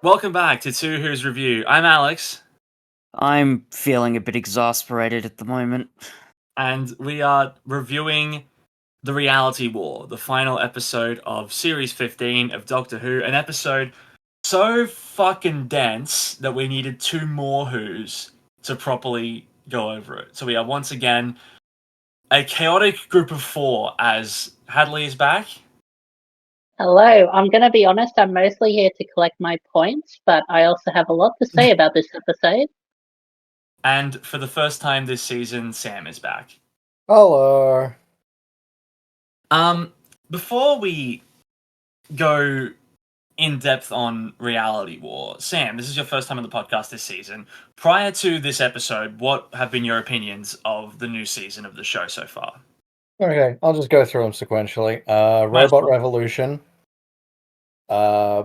Welcome back to Two Who's Review. I'm Alex, I'm feeling a bit exasperated at the moment. and we are reviewing The Reality War, the final episode of Series 15 of Doctor Who, an episode so fucking dense that we needed two more Who's to properly go over it. So we are once again a chaotic group of four as Hadley is back. Hello, I'm going to be honest, I'm mostly here to collect my points, but I also have a lot to say about this episode. And for the first time this season, Sam is back. Hello. Before we go in depth on Reality War, Sam, this is your first time on the podcast this season. Prior to this episode, what have been your opinions of the new season of the show so far? Okay, I'll just go through them sequentially. Robot Revolution. A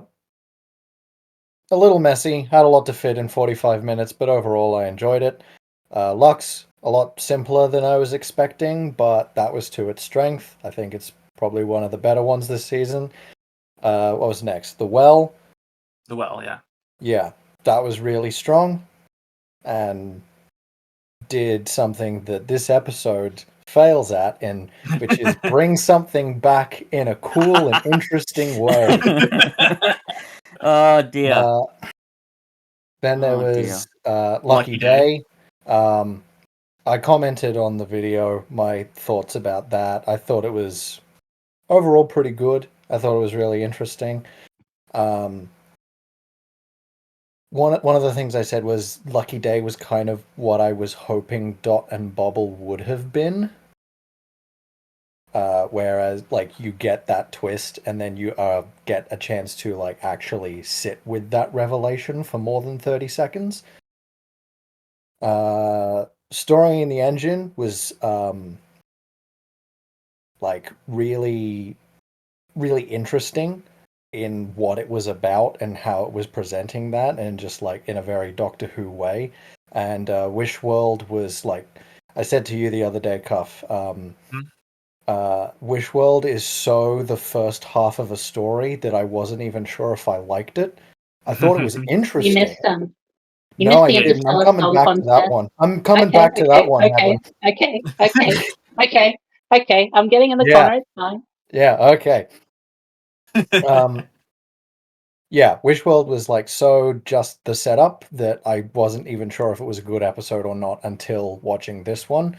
little messy, had a lot to fit in 45 minutes, but overall I enjoyed it. Lux, a lot simpler than I was expecting, but that was to its strength. I think it's probably one of the better ones this season. What was next? The Well. The Well, yeah. Yeah, that was really strong, and did something that this episode fails at, which is bring something back in a cool and interesting way. Oh dear. Then there was Lucky Day. I commented on the video my thoughts about that. I thought it was overall pretty good. I thought it was really interesting. One of the things I said was Lucky Day was kind of what I was hoping Dot and Bobble would have been. Whereas, like, you get that twist, and then you get a chance to, like, actually sit with that revelation for more than 30 seconds. Story in the Engine was, like, really, really interesting in what it was about and how it was presenting that, and just, like, in a very Doctor Who way. And Wish World was, like, I said to you the other day, Cuff, Wish World is so the first half of a story that I wasn't even sure if I liked it. I thought it was interesting. You missed them. No, I didn't. I'm coming back to that one. I'm coming back to that one. Okay. I'm getting in the corner. It's fine. Yeah. Okay. Yeah, Wishworld was like so just the setup that I wasn't even sure if it was a good episode or not until watching this one.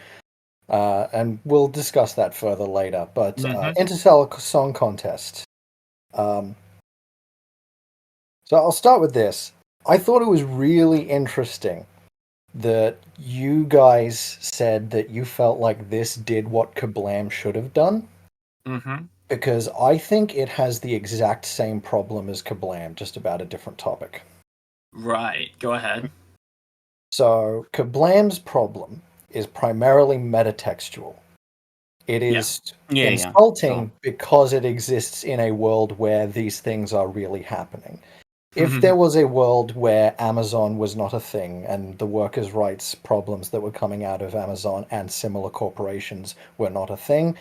And we'll discuss that further later. But Interstellar Song Contest. So I'll start with this. I thought it was really interesting that you guys said that you felt like this did what Kablam should have done. Mm-hmm. Because I think it has the exact same problem as Kablam, just about a different topic. Right, go ahead. So, Kablam's problem is primarily metatextual. It is insulting because it exists in a world where these things are really happening. If there was a world where Amazon was not a thing and the workers' rights problems that were coming out of Amazon and similar corporations were not a thing,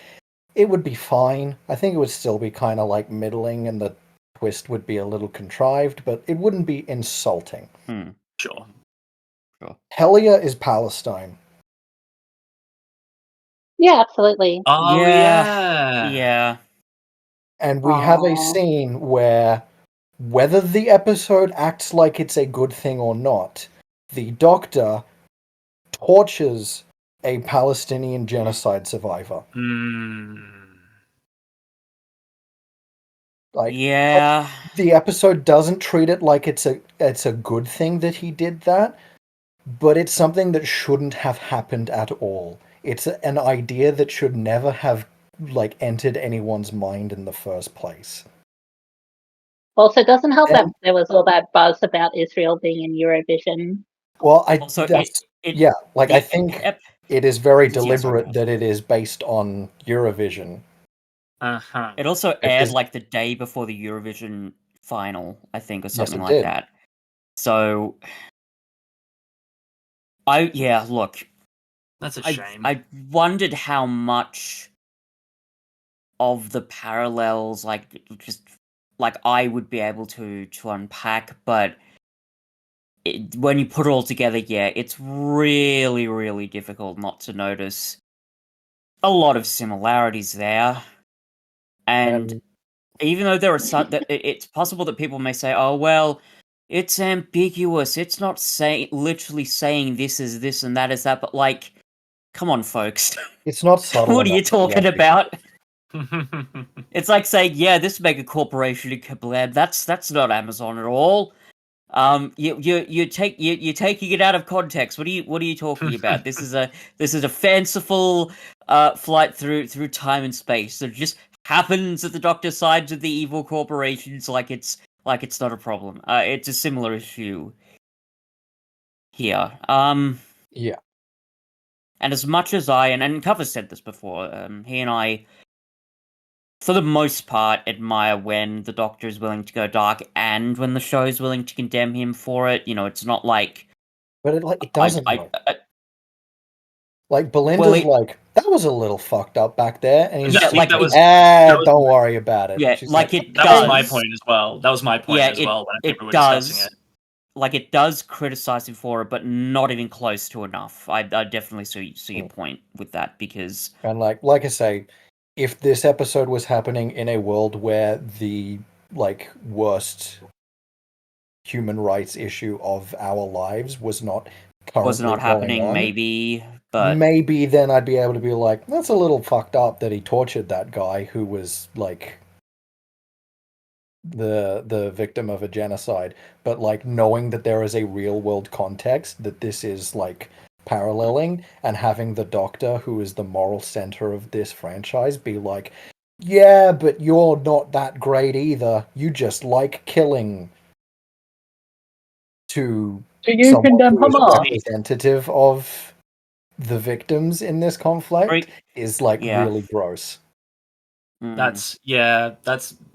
it would be fine. I think it would still be kind of like middling and the twist would be a little contrived, but it wouldn't be insulting. Sure. Helia is Palestine. Yeah, absolutely. Oh, yeah. And we have a scene where, whether the episode acts like it's a good thing or not, the Doctor tortures a Palestinian genocide survivor. The episode doesn't treat it like it's a good thing that he did that, but it's something that shouldn't have happened at all. It's an idea that should never have like entered anyone's mind in the first place. Also, it doesn't help that there was all that buzz about Israel being in Eurovision. Well, I think it is very deliberate that it is based on Eurovision. It also aired like the day before the Eurovision final, I think, or something like that. So, look. That's a shame. I wondered how much of the parallels, like I would be able to unpack, but when you put it all together, yeah, it's really, really difficult not to notice a lot of similarities there. And even though there are some, it's possible that people may say, "Oh, well, it's ambiguous. It's not literally saying this is this and that is that." But like, come on, folks. It's not subtle. What are you talking about? It's like saying, "Yeah, this mega corporation in Kablam, that's not Amazon at all." You're taking it out of context. What are you talking about? This is a fanciful flight through time and space. So it just happens that the Doctor sides with the evil corporations like it's not a problem. It's a similar issue here. Yeah. And as much as and Cover said this before, he and I, for the most part, admire when the Doctor is willing to go dark and when the show is willing to condemn him for it. You know, it's not like... But it doesn't, like, Belinda's like, that was a little fucked up back there. And he's like, don't worry about it. Yeah, She's like it that does. was my point as well. That was my point as well when people were discussing it. Like, it does criticize him for it, but not even close to enough. I definitely see your point with that, because... And like I say, if this episode was happening in a world where the, like, worst human rights issue of our lives was not happening, maybe, but... Maybe then I'd be able to be like, that's a little fucked up that he tortured that guy who was, like, the victim of a genocide. But, like, knowing that there is a real-world context, that this is, like, paralleling, and having the Doctor, who is the moral center of this franchise, be like, yeah, but you're not that great either. You just like killing. To you condemn Hamas? Representative of the victims in this conflict is like really gross. That's really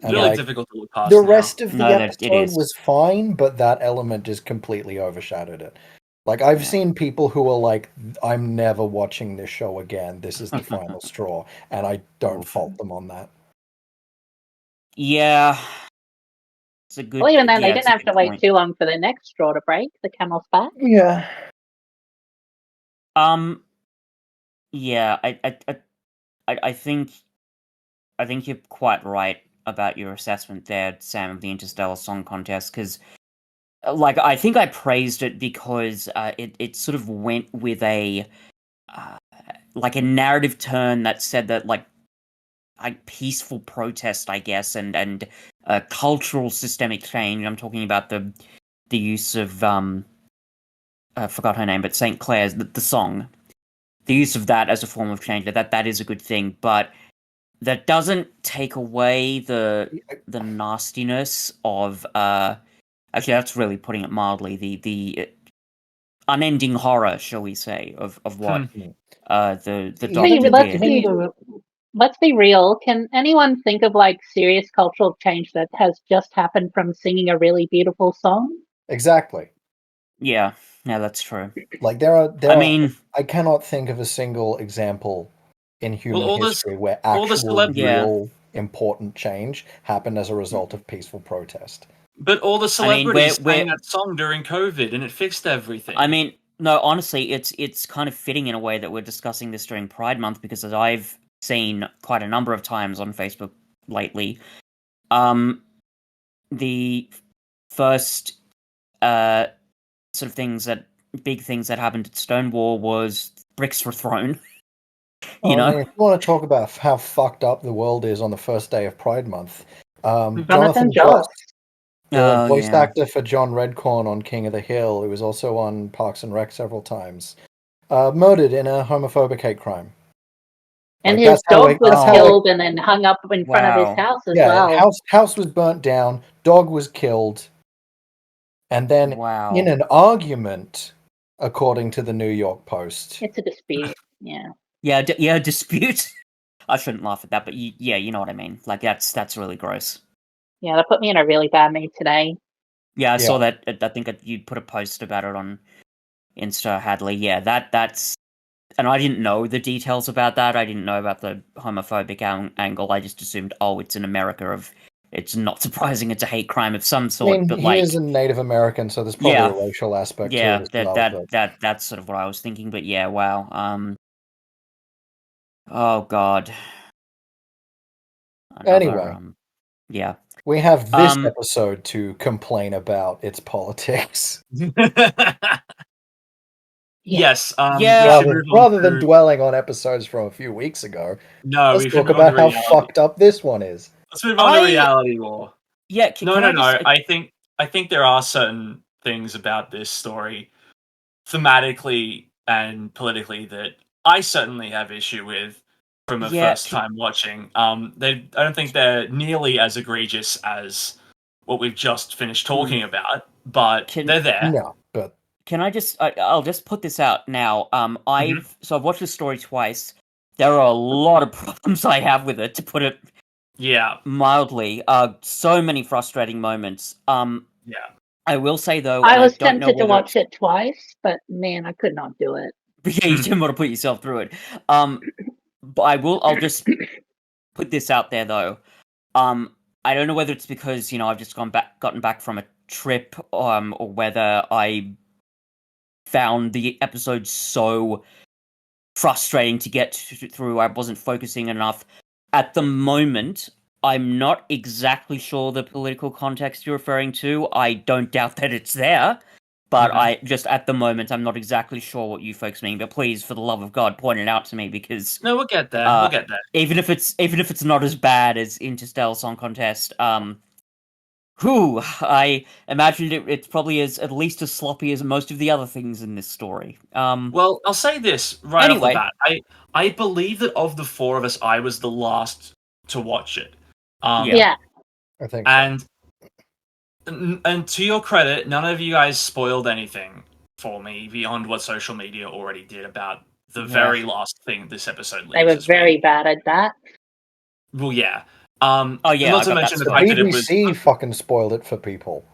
like, difficult to look past. The rest of the episode was fine, but that element just completely overshadowed it. Like, I've seen people who are like, I'm never watching this show again. This is the final straw. And I don't fault them on that. Yeah. It's a good... Well, even then, they didn't have to wait too long for the next straw to break, the camel's back. Yeah. Yeah, I think you're quite right about your assessment there, Sam, of the Interstellar Song Contest, because, like, I think I praised it because it sort of went with a narrative turn that said that, like peaceful protest, I guess, and cultural systemic change. I'm talking about the use of I forgot her name, but St. Clair's the song, the use of that as a form of change. That is a good thing, but that doesn't take away the nastiness of actually, that's really putting it mildly, the unending horror, shall we say, of what the Doctor did. Let's be real. Can anyone think of, like, serious cultural change that has just happened from singing a really beautiful song? Exactly. Yeah, that's true. Like, I cannot think of a single example in human history where actual real important change happened as a result of peaceful protest. But all the celebrities sang that song during COVID, and it fixed everything. I mean, no, honestly, it's kind of fitting in a way that we're discussing this during Pride Month, because as I've seen quite a number of times on Facebook lately, the first sort of big things that happened at Stonewall was bricks were thrown. You know, if you want to talk about how fucked up the world is on the first day of Pride Month, Jonathan Joss, the voice actor for John Redcorn on King of the Hill, who was also on Parks and Rec several times, murdered in a homophobic hate crime. And his dog was killed and then hung up in front of his house as well. House was burnt down, dog was killed, and then in an argument, according to the New York Post. It's a dispute, yeah. Yeah, dispute. I shouldn't laugh at that, but you know what I mean. Like, that's really gross. Yeah, that put me in a really bad mood today. Yeah, I saw that. I think you put a post about it on Insta, Hadley. Yeah, that's... And I didn't know the details about that. I didn't know about the homophobic angle. I just assumed, it's in America of it's not surprising it's a hate crime of some I sort. mean, but he is a Native American, so there's probably Yeah. a racial aspect to yeah, it as well. that's sort of what I was thinking. But yeah, wow. Oh God. Anyway. Yeah. We have this episode to complain about its politics. Yes. Rather than dwelling on episodes from a few weeks ago, let's talk about how fucked up this one is. Let's move on to reality war. Yeah. No. I think there are certain things about this story, thematically and politically, that I certainly have issue with from a first time watching. I don't think they're nearly as egregious as what we've just finished talking about, but they're there. No, but can I just? I'll just put this out now. I've watched this story twice. There are a lot of problems I have with it, to put it mildly. So many frustrating moments. I will say though, I was tempted to watch it twice, but man, I could not do it. Yeah, you didn't want to put yourself through it. But I'll just put this out there though. I don't know whether it's because I've just gotten back from a trip, or whether I found the episode so frustrating to get through. I wasn't focusing enough. At the moment, I'm not exactly sure the political context you're referring to. I don't doubt that it's there, but I just at the moment I'm not exactly sure what you folks mean. But please, for the love of God, point it out to me, because we'll get there. Even if it's not as bad as Interstellar Song Contest, I imagined it's probably at least as sloppy as most of the other things in this story. Well, I'll say this right off the bat. I believe that of the four of us, I was the last to watch it. I think so. And to your credit, none of you guys spoiled anything for me beyond what social media already did about the very last thing this episode leaves. They were very bad at that. Well, yeah. Not to mention the fact that it was fucking spoiled it for people.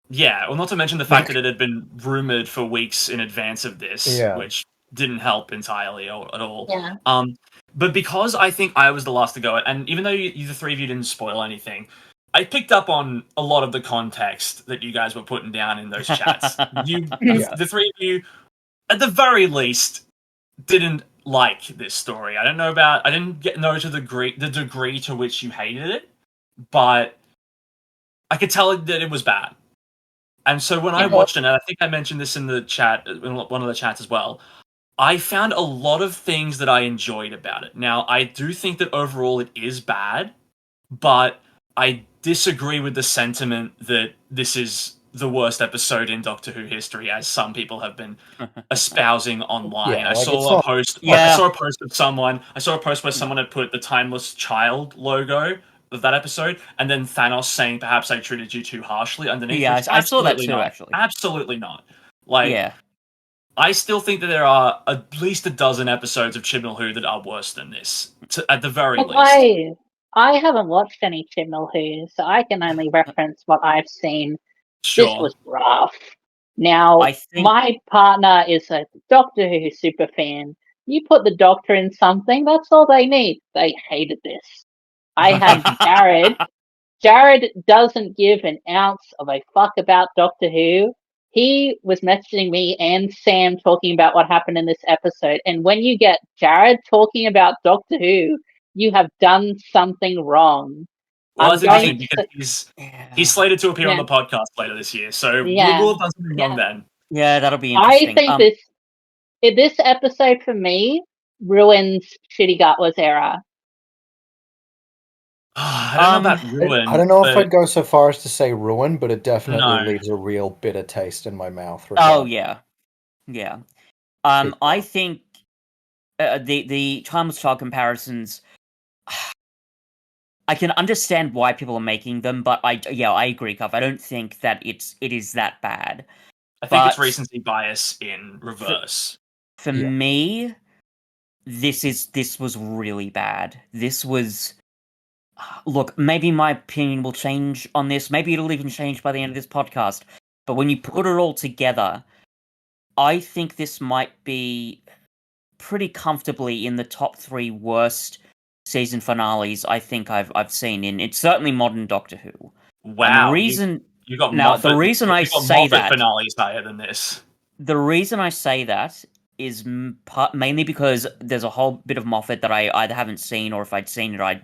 Yeah, well, not to mention the fact that it had been rumored for weeks in advance of this, which didn't help entirely at all. Yeah. But because I think I was the last to go, and even though the three of you didn't spoil anything, I picked up on a lot of the context that you guys were putting down in those chats. The three of you, at the very least, didn't like this story. I didn't know to the degree to which you hated it, but I could tell that it was bad. And so when I watched it, and I think I mentioned this in the chat, in one of the chats as well, I found a lot of things that I enjoyed about it. Now, I do think that overall it is bad, but I disagree with the sentiment that this is the worst episode in Doctor Who history, as some people have been espousing online. I saw a post of someone. I saw a post where someone had put the Timeless Child logo of that episode, and then Thanos saying, "Perhaps I treated you too harshly" underneath. Yeah, I saw that too. Actually, absolutely not. I still think that there are at least a dozen episodes of Chibnall Who that are worse than this, at the very least. I haven't watched any Chibnall Who, so I can only reference what I've seen. Sure. This was rough. Now, my partner is a Doctor Who super fan. You put the Doctor in something, that's all they need. They hated this. I had Jared. Jared doesn't give an ounce of a fuck about Doctor Who. He was messaging me and Sam talking about what happened in this episode. And when you get Jared talking about Doctor Who, you have done something wrong. Well, that's interesting because he's slated to appear on the podcast later this year, so we'll have done something wrong then. Yeah, that'll be interesting. I think this episode for me ruins Ncuti Gatwa's era. I don't know about ruin. I don't know if I'd go so far as to say ruin, but it definitely leaves a real bitter taste in my mouth. Oh yeah. I think the Timeless Child comparisons, I can understand why people are making them, but I agree, Cuff. I don't think that it is that bad. I think it's recency bias in reverse. For me, this was really bad. This was. Look, maybe my opinion will change on this. Maybe it'll even change by the end of this podcast. But when you put it all together, I think this might be pretty comfortably in the top 3 worst season finales I think I've seen in it's certainly modern Doctor Who. Wow, and the reason you got now Moffat, the reason I say Moffat that finales higher than this. The reason I say that is mainly because there's a whole bit of Moffat that I either haven't seen, or if I'd seen it, I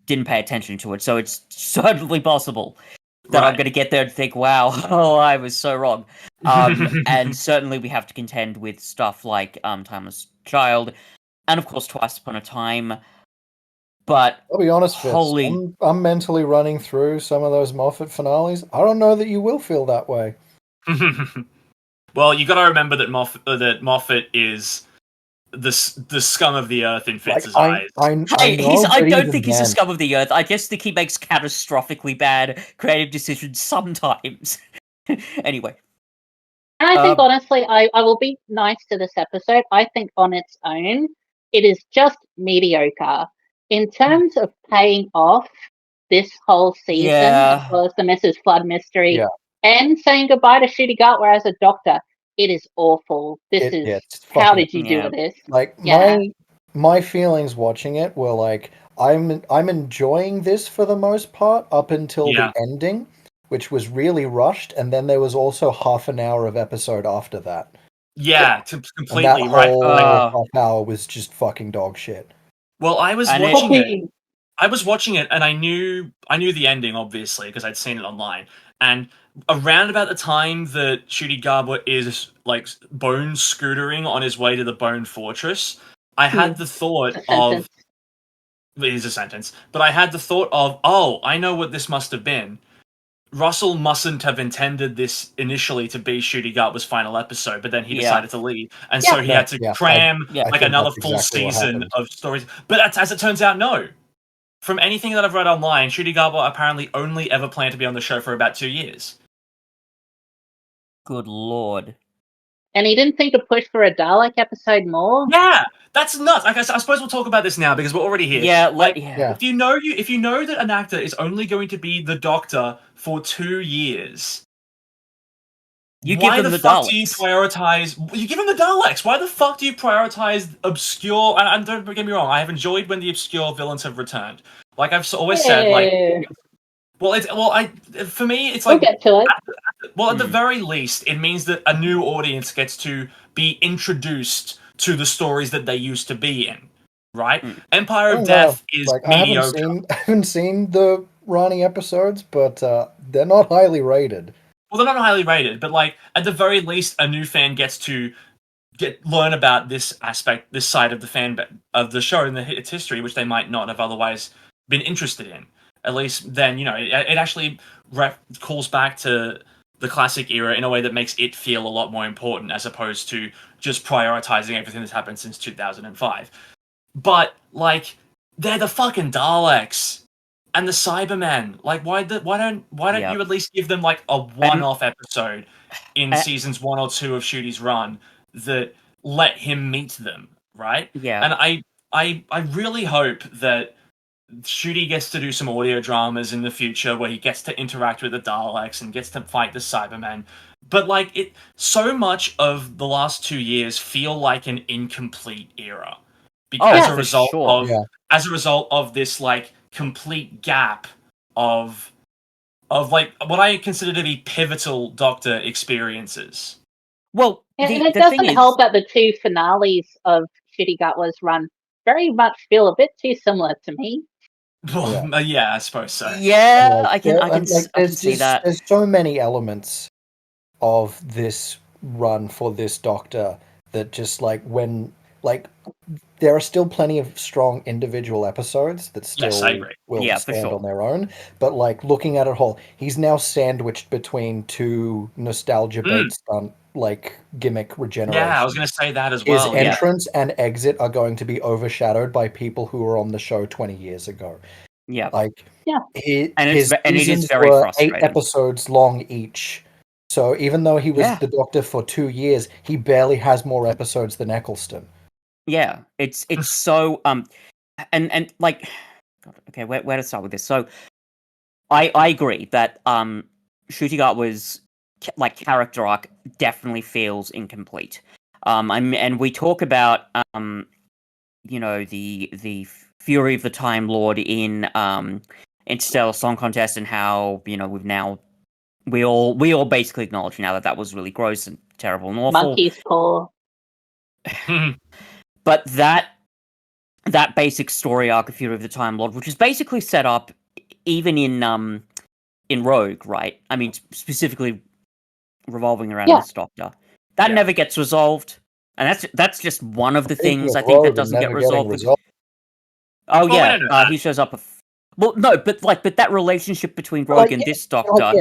didn't pay attention to it. So it's certainly possible that I'm going to get there and think, wow, I was so wrong. And certainly we have to contend with stuff like Timeless Child, and of course Twice Upon a Time. But I'll be honest, Fitz, I'm mentally running through some of those Moffat finales. I don't know that you will feel that way. Well, you got to remember that Moffat is the scum of the earth in Fitz's eyes. I don't think he's the scum of the earth. I just think he makes catastrophically bad creative decisions sometimes. Anyway. And I think, honestly, I will be nice to this episode. I think on its own, it is just mediocre. In terms of paying off this whole season, as well as the Mrs. Flood mystery, and saying goodbye to Ncuti Gatwa as a doctor, it is awful. How did you do this? Like my feelings watching it were like I'm enjoying this for the most part up until the ending, which was really rushed, and then there was also half an hour of episode after that. Yeah, completely and that right. Half hour was just fucking dog shit. Well, I was watching it. I was watching it, and I knew the ending, obviously, because I'd seen it online. And around about the time that Ncuti Gatwa is like bone scootering on his way to the Bone Fortress, I had the thought of it is a sentence, but I had the thought of, oh, I know what this must have been. Russell mustn't have intended this initially to be Ncuti Gatwa's final episode, but then he decided to leave, and so he had to cram another full season of stories. But as it turns out, no. From anything that I've read online, Ncuti Gatwa apparently only ever planned to be on the show for about 2 years. Good lord. And he didn't think to push for a Dalek episode more? Yeah, that's nuts. I suppose we'll talk about this now because we're already here. If you know that an actor is only going to be the Doctor for 2 years, why the fuck do you prioritize? You give him the Daleks. Why the fuck do you prioritize obscure? And don't get me wrong, I have enjoyed when the obscure villains have returned. Like I've always said, like, for me, it's like we'll get to it. At the very least, it means that a new audience gets to be introduced to the stories that they used to be in, right? Empire of Death is mediocre. I haven't seen the Rani episodes, but they're not highly rated. Well, they're not highly rated, but like at the very least, a new fan gets to learn about this aspect, this side of the show and its history, which they might not have otherwise been interested in. At least then, it actually calls back to the classic era in a way that makes it feel a lot more important, as opposed to just prioritizing everything that's happened since 2005. But like, they're the fucking Daleks and the Cybermen. Like, why don't you at least give them like a one-off episode in seasons 1 or 2 of Ncuti's run that let him meet them, right? Yeah. And I really hope that Ncuti gets to do some audio dramas in the future where he gets to interact with the Daleks and gets to fight the Cybermen. But like, so much of the last 2 years feel like an incomplete era, because as a result of this like complete gap of like what I consider to be pivotal Doctor experiences. Well, and it doesn't help that the 2 finales of Ncuti Gatwa's run very much feel a bit too similar to me. Well, I suppose so. Yeah, I can see that. There's so many elements of this run for this Doctor that just like there are still plenty of strong individual episodes that still will stand on their own. But like looking at it whole, he's now sandwiched between 2 nostalgia based on like gimmick regeneration. Yeah, I was going to say that as well. His entrance and exit are going to be overshadowed by people who were on the show 20 years ago. Yeah, his seasons were 8 episodes long each. So even though he was the Doctor for 2 years, he barely has more episodes than Eccleston. Yeah, it's so and like, okay, where to start with this? So, I agree that Ncuti Gatwa's like character arc definitely feels incomplete. And we talk about the Fury of the Time Lord in Interstellar Song Contest, and how we all basically acknowledge now that was really gross and terrible and awful. Monkey's paw. But that basic story arc of Fury of the Time Lord, which is basically set up even in Rogue, right? I mean, specifically revolving around this Doctor, that never gets resolved, and that's just one of the things I think that doesn't get resolved. Oh yeah, he shows up. Well, no, but that relationship between Rogue and this Doctor,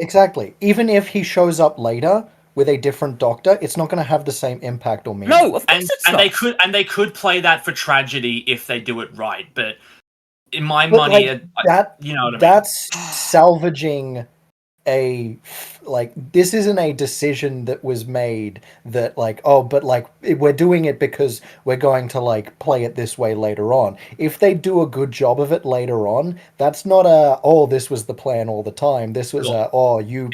exactly. Even if he shows up later with a different Doctor, it's not going to have the same impact or meaning. No, of course it's not. They could play that for tragedy if they do it right, but in my money, you know what I mean? That's salvaging this isn't a decision that was made that we're doing it because we're going to play it this way later on. If they do a good job of it later on, that's not this was the plan all the time. This was you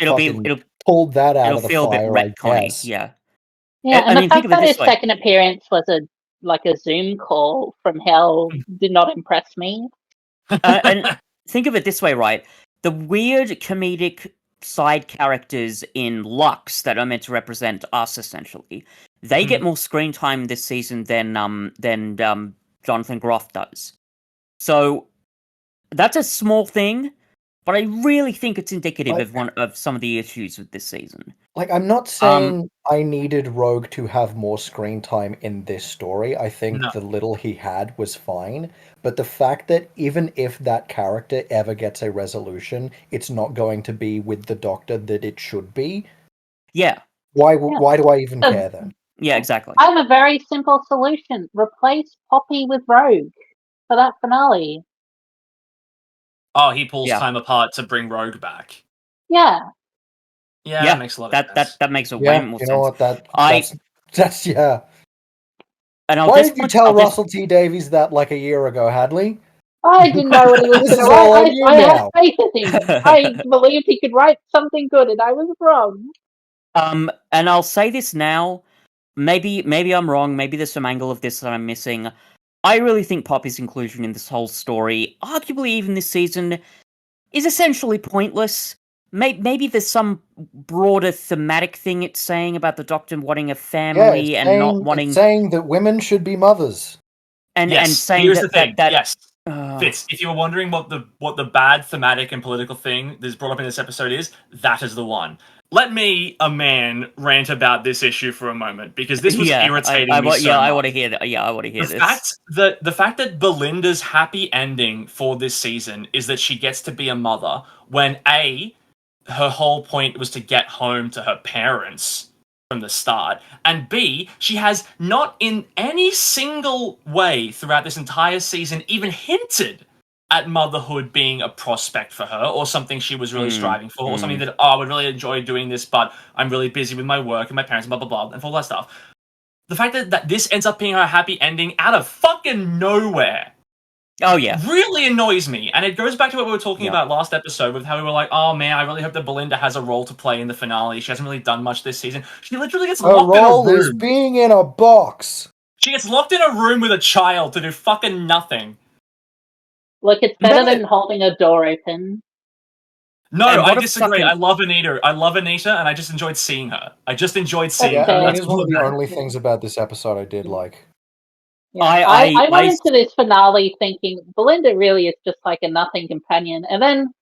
pulled that out of the fire, I guess. Yeah, and the fact that his second appearance was a Zoom call from hell did not impress me. And think of it this way, right? The weird comedic side characters in Lux that are meant to represent us, essentially, they get more screen time this season than Jonathan Groff does. So that's a small thing, but I really think it's indicative of some of the issues with this season. I'm not saying I needed Rogue to have more screen time in this story. I think the little he had was fine. But the fact that even if that character ever gets a resolution, it's not going to be with the Doctor that it should be. Yeah. Why do I even care then? Yeah, exactly. I have a very simple solution. Replace Poppy with Rogue for that finale. Oh, he pulls time apart to bring Rogue back. Yeah. Yeah, that makes a lot of sense. That makes way more sense. You know what? That's yeah. And why did you tell Russell T Davies that a year ago, Hadley? I didn't know what he was going to write. I had faith in him. I believed he could write something good, and I was wrong. And I'll say this now. Maybe I'm wrong. Maybe there's some angle of this that I'm missing. I really think Poppy's inclusion in this whole story, arguably even this season, is essentially pointless. Maybe there's some broader thematic thing it's saying about the Doctor wanting a family not wanting... It's saying that women should be mothers. And saying here's that, the thing. that yes. Fitz, if you were wondering what the bad thematic and political thing that's brought up in this episode is, that is the one. Let me, a man, rant about this issue for a moment, because this was irritating me so much. I want to hear that. Yeah, I want to hear this. The fact that Belinda's happy ending for this season is that she gets to be a mother, when A, her whole point was to get home to her parents from the start, and B, she has not in any single way throughout this entire season even hinted at motherhood being a prospect for her, or something she was really striving for, or something that, I would really enjoy doing this, but I'm really busy with my work and my parents and blah, blah, blah, and all that stuff. The fact that this ends up being her happy ending out of fucking nowhere. Oh, yeah. Really annoys me. And it goes back to what we were talking about last episode, with how we were like, oh man, I really hope that Belinda has a role to play in the finale. She hasn't really done much this season. She literally gets locked in a room. Her role is being in a box. She gets locked in a room with a child to do fucking nothing. Look, it's better than holding a door open. No, I disagree. I love Anita, and I just enjoyed seeing her. I just enjoyed seeing her. That is one of the only things about this episode I did like. Yeah, I went into this finale thinking Belinda really is just like a nothing companion, and then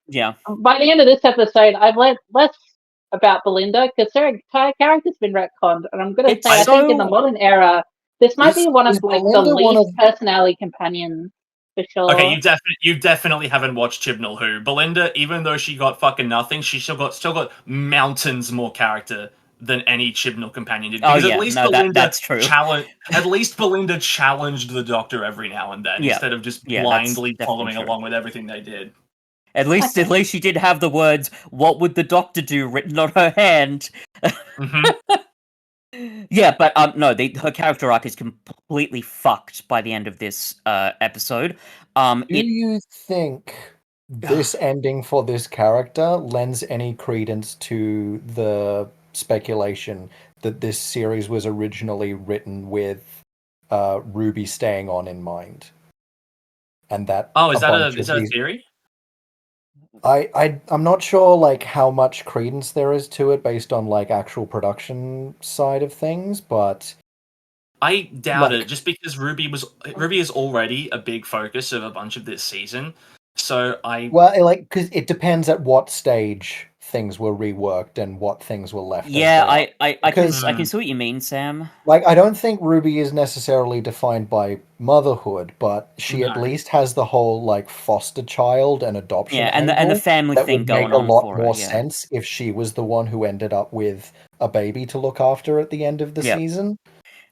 by the end of this episode, I've learned less about Belinda because her entire character's been retconned, and I'm going to say I think in the modern era, this might be one of the least personality companions. For sure. Okay, you definitely haven't watched Chibnall Who. Belinda, even though she got fucking nothing, she still got mountains more character than any Chibnall companion did. Because at least that's true. At least Belinda challenged the Doctor every now and then, instead of just blindly following along with everything they did. At least she did have the words, "What would the Doctor do?" written on her hand. Yeah, but no, her character arc is completely fucked by the end of this episode. Do you think this ending for this character lends any credence to the speculation that this series was originally written with Ruby staying on in mind? and that. Is that a theory? I'm not sure like how much credence there is to it based on like actual production side of things, but I doubt it, just because Ruby is already a big focus of a bunch of this season. So because it depends at what stage things were reworked and what things were left. Yeah, I can see what you mean, Sam. Like, I don't think Ruby is necessarily defined by motherhood, but she at least has the whole like foster child and adoption. Yeah, and the family thing going on. That would make a lot more sense if she was the one who ended up with a baby to look after at the end of the season.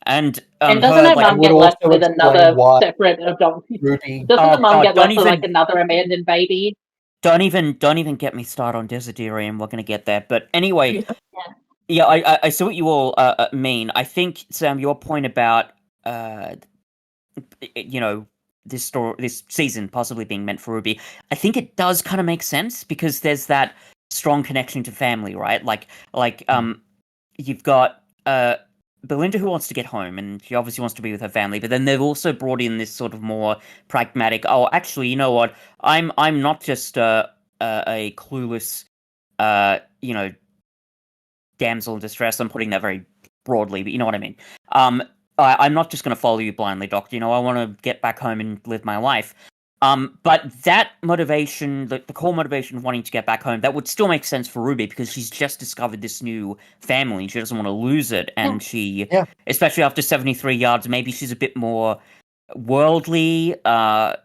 And doesn't her mum get left with another separate adoption? Doesn't the mum get left with like another abandoned baby? Don't even get me started on Desiderium. We're going to get there, but anyway, I see what you all mean. I think, Sam, your point about this season possibly being meant for Ruby, I think it does kind of make sense because there's that strong connection to family, right? Like you've got Belinda who wants to get home, and she obviously wants to be with her family, but then they've also brought in this sort of more pragmatic, oh, actually, you know what? I'm not just a clueless, damsel in distress. I'm putting that very broadly, but you know what I mean. I'm not just going to follow you blindly, Doctor. I want to get back home and live my life. But that motivation, the core motivation of wanting to get back home, that would still make sense for Ruby because she's just discovered this new family and she doesn't want to lose it. And she, especially after 73 yards, maybe she's a bit more worldly, more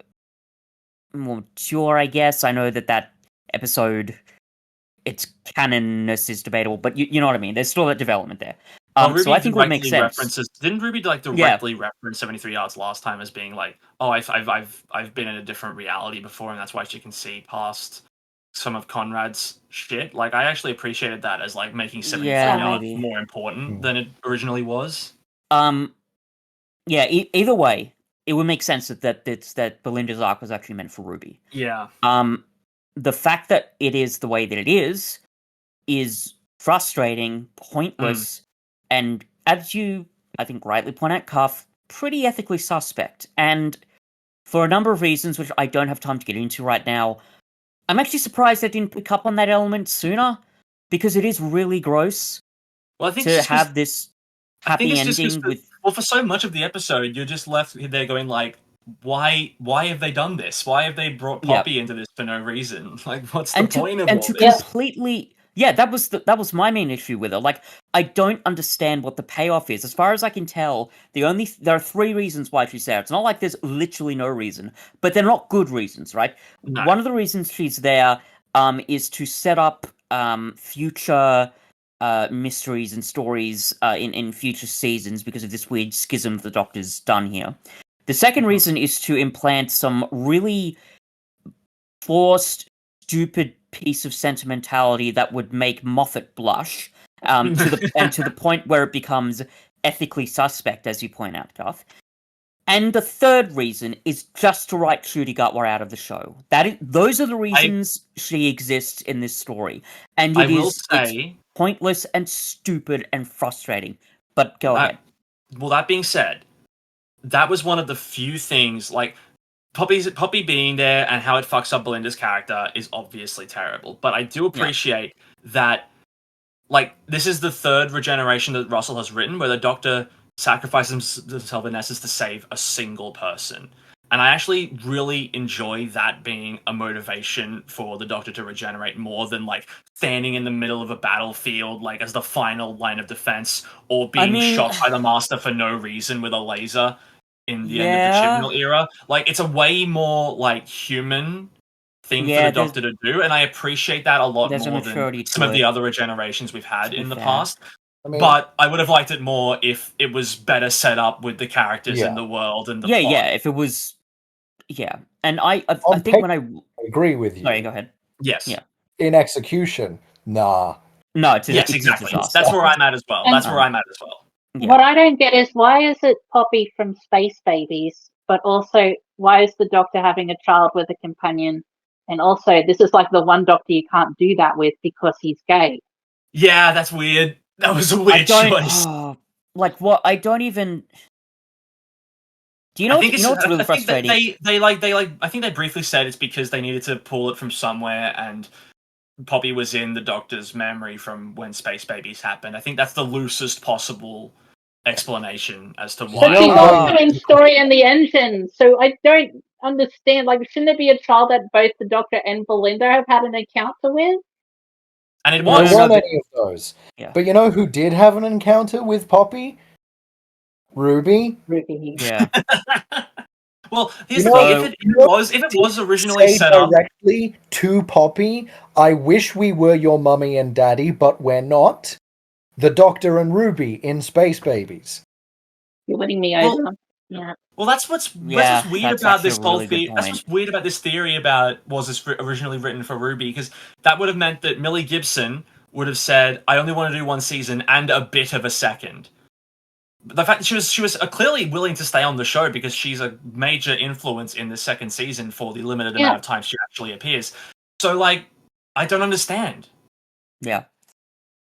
mature, I guess. I know that episode, its canonness is debatable, but you know what I mean. There's still that development there. So I think it would make sense. Didn't Ruby directly reference 73 yards last time as being like, oh, I've been in a different reality before, and that's why she can see past some of Conrad's shit. Like, I actually appreciated that as like making 73 yards more important than it originally was. Either way, it would make sense that Belinda's arc was actually meant for Ruby. Yeah. The fact that it is the way that it is frustrating, pointless. And as you, I think, rightly point out, Cuff, pretty ethically suspect. And for a number of reasons, which I don't have time to get into right now, I'm actually surprised they didn't pick up on that element sooner, because it is really gross to have this happy ending with... Well, for so much of the episode, you're just left there going like, why have they done this? Why have they brought Poppy into this for no reason? Like, what's the point of all this? Completely... Yeah, that was my main issue with it. Like, I don't understand what the payoff is. As far as I can tell, there are 3 reasons why she's there. It's not like there's literally no reason, but they're not good reasons, right? No. One of the reasons she's there is to set up future mysteries and stories in future seasons because of this weird schism the Doctor's done here. The second reason is to implant some really forced, stupid piece of sentimentality that would make Moffat blush, to the point where it becomes ethically suspect, as you point out, Garth. And the third reason is just to write Ncuti Gatwa out of the show. Those are the reasons she exists in this story, and it's pointless and stupid and frustrating. But go ahead. Well, that being said, that was one of the few things like. Poppy being there and how it fucks up Belinda's character is obviously terrible. But I do appreciate that, like, this is the third regeneration that Russell has written where the Doctor sacrifices himself in essence to save a single person. And I actually really enjoy that being a motivation for the Doctor to regenerate more than, like, standing in the middle of a battlefield, like, as the final line of defense, or being shot by the Master for no reason with a laser. In the end of the Chibnall era, like, it's a way more like human thing for the Doctor to do, and I appreciate that a lot more than some of the other regenerations we've had in the past. But I would have liked it more if it was better set up with the characters in the world and the plot. If it was, and I think when I agree with you. Sorry, go ahead. Yes, in execution, nah. No, exactly. That's where I'm at as well. Yeah. What I don't get is why is it Poppy from Space Babies, but also why is the Doctor having a child with a companion? And also, this is like the one Doctor you can't do that with because he's gay. Yeah, that's weird. That was a weird choice. Like, what? I don't even... Do you know? You know what's really frustrating? I think they briefly said it's because they needed to pull it from somewhere, and Poppy was in the Doctor's memory from when Space Babies happened. I think that's the loosest possible explanation as to why. But she's also in Story and the Engine, so I don't understand. Like, shouldn't there be a child that both the Doctor and Belinda have had an encounter with? And it was. There weren't any of those. Yeah. But you know who did have an encounter with Poppy? Ruby. Yeah. Well, here's the thing. If it was originally set up directly to Poppy, I wish we were your mummy and daddy, but we're not. The Doctor and Ruby in Space Babies. You're winning me over. Yeah. Well, that's what's weird about this whole theory. That's what's weird about this theory about was this originally written for Ruby, because that would have meant that Millie Gibson would have said, "I only want to do one season and a bit of a second." The fact that she was clearly willing to stay on the show because she's a major influence in the second season for the limited amount of time she actually appears. So, like, I don't understand. Yeah.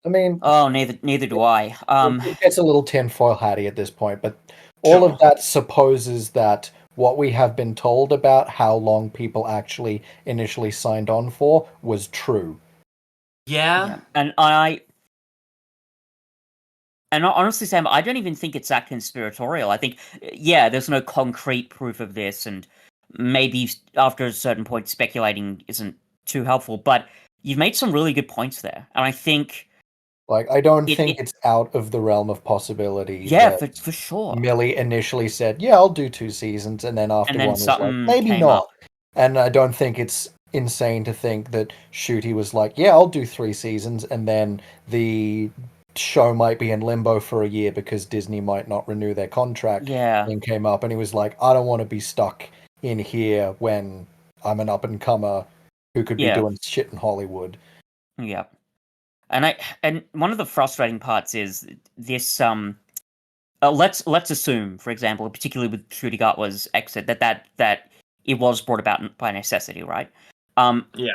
I mean, neither do I. It gets a little tinfoil hatty at this point, but all of that supposes that what we have been told about how long people actually initially signed on for was true. Yeah. And honestly, Sam, I don't even think it's that conspiratorial. I think, there's no concrete proof of this, and maybe after a certain point, speculating isn't too helpful. But you've made some really good points there, and I think, I don't think it's out of the realm of possibility. Yeah, for sure. Millie initially said, "Yeah, I'll do 2 seasons," and then after one was like, "Maybe not." And I don't think it's insane to think that Ncuti was like, "Yeah, I'll do 3 seasons," and then the show might be in limbo for a year because Disney might not renew their contract. Yeah. And came up and he was like, "I don't want to be stuck in here when I'm an up and comer who could be doing shit in Hollywood." Yeah. And one of the frustrating parts is this let's assume, for example, particularly with Ncuti Gatwa's exit, that it was brought about by necessity, right? Yeah.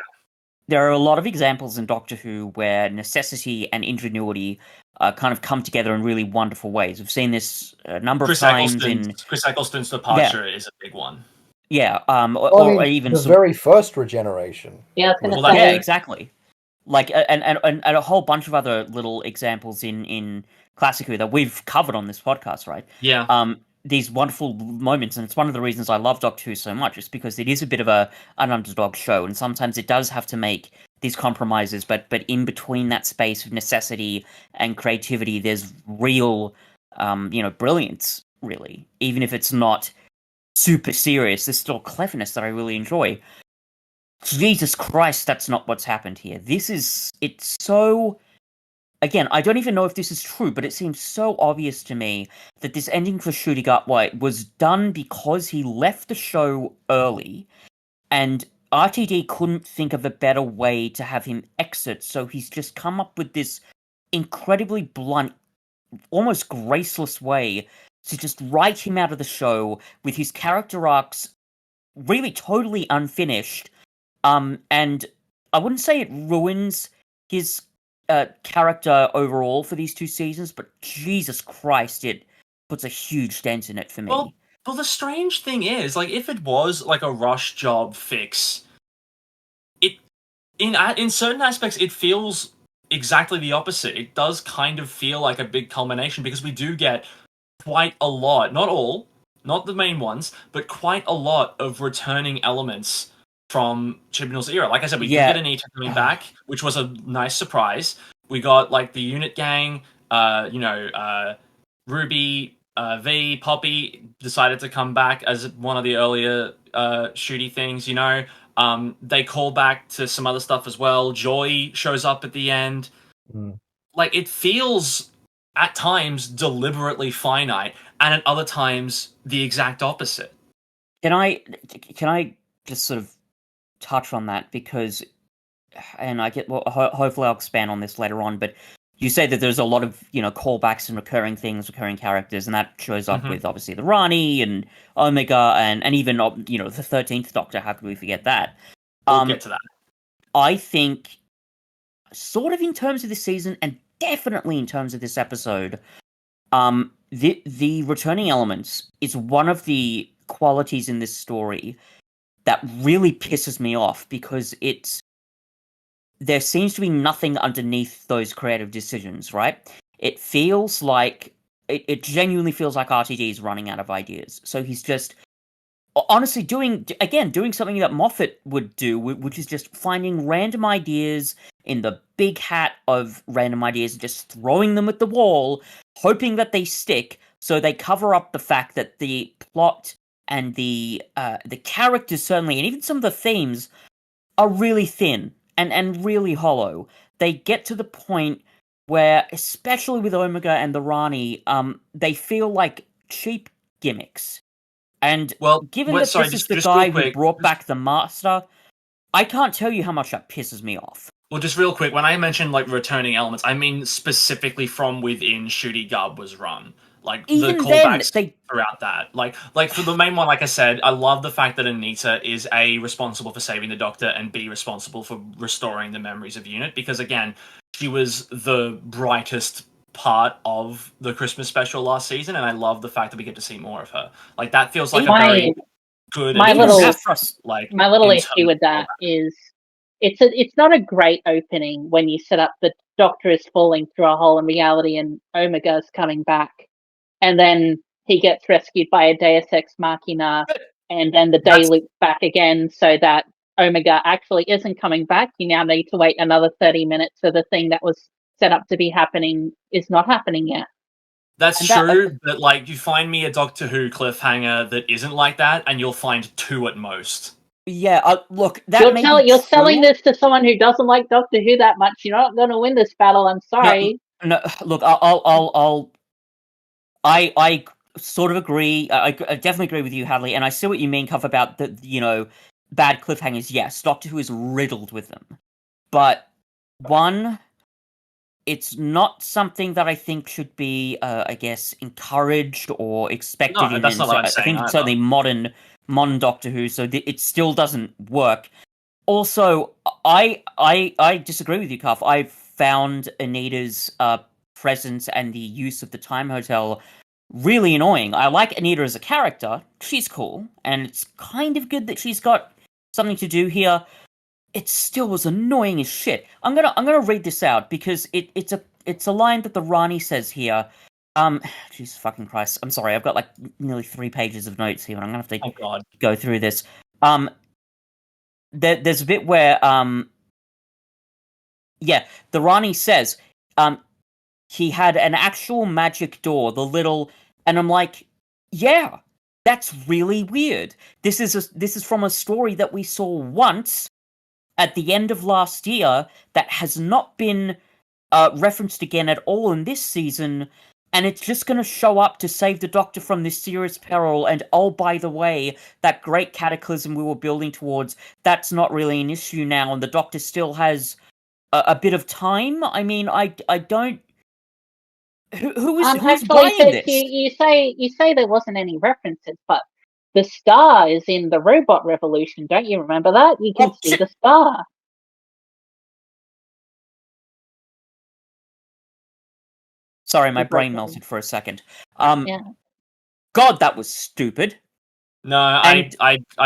There are a lot of examples in Doctor Who where necessity and ingenuity kind of come together in really wonderful ways. We've seen this a number of times in... Chris Eccleston's departure is a big one. Yeah, even the very first regeneration. Yeah, exactly. Like, and a whole bunch of other little examples in Classic Who that we've covered on this podcast, right? Yeah. These wonderful moments, and it's one of the reasons I love Doctor Who so much, is because it is a bit of an underdog show, and sometimes it does have to make these compromises, but in between that space of necessity and creativity, there's real, brilliance, really. Even if it's not super serious, there's still cleverness that I really enjoy. Jesus Christ, that's not what's happened here. It's so... Again, I don't even know if this is true, but it seems so obvious to me that this ending for Ncuti Gatwa was done because he left the show early, and RTD couldn't think of a better way to have him exit, so he's just come up with this incredibly blunt, almost graceless way to just write him out of the show with his character arcs really totally unfinished. And I wouldn't say it ruins his character overall for these 2 seasons, but Jesus Christ, it puts a huge dent in it for me. Well, the strange thing is, like, if it was like a rush job fix, it in certain aspects it feels exactly the opposite. It does kind of feel like a big culmination because we do get quite a lot, not all, not the main ones, but quite a lot of returning elements from Chibnall's era. Like I said, we did get Anita coming back, which was a nice surprise. We got, like, the unit gang, Ruby, V, Poppy decided to come back as one of the earlier Ncuti things, They call back to some other stuff as well. Joy shows up at the end. Like, it feels, at times, deliberately finite, and at other times, the exact opposite. Can I just sort of touch on that, because, and hopefully I'll expand on this later on, but you say that there's a lot of, callbacks and recurring characters, and that shows up with, obviously, the Rani and Omega, and even, the 13th Doctor. How could we forget that? We'll get to that. I think, sort of in terms of this season, and definitely in terms of this episode, the returning elements is one of the qualities in this story that really pisses me off, because there seems to be nothing underneath those creative decisions, right? It feels like it genuinely feels like RTD is running out of ideas. So he's just honestly doing something that Moffat would do, which is just finding random ideas in the big hat of random ideas and just throwing them at the wall, hoping that they stick, so they cover up the fact that the plot and the characters, certainly, and even some of the themes, are really thin and really hollow. They get to the point where, especially with Omega and the Rani, they feel like cheap gimmicks. And given that this is the guy who brought back the Master, I can't tell you how much that pisses me off. Well, just real quick, when I mentioned like returning elements, I mean specifically from within Ncuti Gatwa's run. Like even the callbacks throughout that. Like for the main one, like I said, I love the fact that Anita is A, responsible for saving the Doctor, and B, responsible for restoring the memories of UNIT, because again, she was the brightest part of the Christmas special last season, and I love the fact that we get to see more of her. Like that feels like a very good my little issue with that is it's not a great opening when you set up the Doctor is falling through a hole in reality and Omega's coming back, and then he gets rescued by a Deus Ex Machina, and then the day loops back again so that Omega actually isn't coming back. You now need to wait another 30 minutes for the thing that was set up to be happening is not happening yet. That's true, but like you find me a Doctor Who cliffhanger that isn't like that, and you'll find 2 at most. Yeah, look, that you're selling this to someone who doesn't like Doctor Who that much. You're not going to win this battle. I'm sorry. No, look, I sort of agree. I definitely agree with you, Hadley, and I see what you mean, Cuff, about the bad cliffhangers. Yes, Doctor Who is riddled with them, but one, it's not something that I think should be, I guess, encouraged or expected. No, that's not what I'm saying. I think certainly modern Doctor Who, so it still doesn't work. Also, I disagree with you, Cuff. I found Anita's presence and the use of the Time Hotel really annoying. I like Anita as a character. She's cool, and it's kind of good that she's got something to do here. It still was annoying as shit. I'm gonna read this out because it's a line that the Rani says here. Jesus fucking Christ. I'm sorry, I've got like nearly 3 pages of notes here, and I'm gonna have to go through this. There's a bit where the Rani says he had an actual magic door, and I'm like, yeah, that's really weird. This is from a story that we saw once at the end of last year that has not been referenced again at all in this season, and it's just going to show up to save the Doctor from this serious peril, and oh, by the way, that great cataclysm we were building towards, that's not really an issue now, and the Doctor still has a bit of time? I mean, I don't... Who's buying this? You say there wasn't any references, but the star is in the Robot Revolution. Don't you remember that? You can see the star. Sorry, my brain melted for a second. God, that was stupid. No, I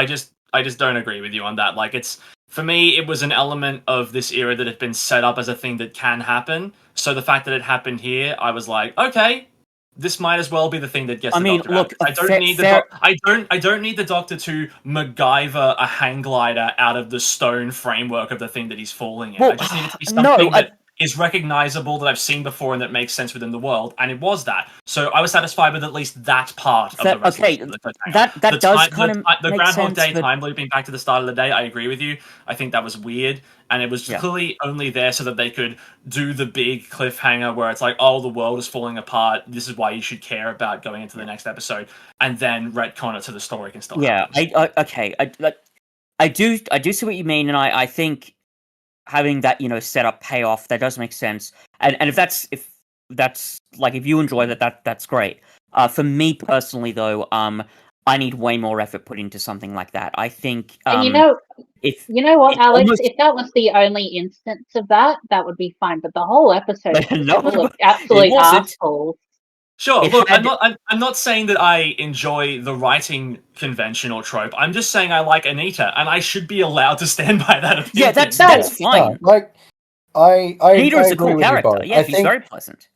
just don't agree with you on that. Like, for me, it was an element of this era that had been set up as a thing that can happen. So the fact that it happened here, I was like, okay, this might as well be the thing that gets the Doctor out. I don't need the Doctor to MacGyver a hang glider out of the stone framework of the thing that he's falling in. I just need it to be something that is recognizable, that I've seen before, and that makes sense within the world, and it was that. So I was satisfied with at least that part of the resolution. That does kind of the Groundhog Day time looping back to the start of the day, I agree with you. I think that was weird, and it was clearly only there so that they could do the big cliffhanger where it's like, oh, the world is falling apart, this is why you should care about going into the next episode, and then retcon it so the story can still happen. I do see what you mean, and I think having that, setup payoff, that does make sense. And if that's like, if you enjoy that's great. For me personally, though, I need way more effort put into something like that. I think, and you know what, Alex, if that was the only instance of that would be fine. But the whole episode was full of absolute assholes. Sure. Look, I'm not saying that I enjoy the writing convention or trope. I'm just saying I like Anita, and I should be allowed to stand by that opinion. Yeah, that's fine. Like, I Anita's a agree cool with character. you both. Yeah, I he's think very pleasant.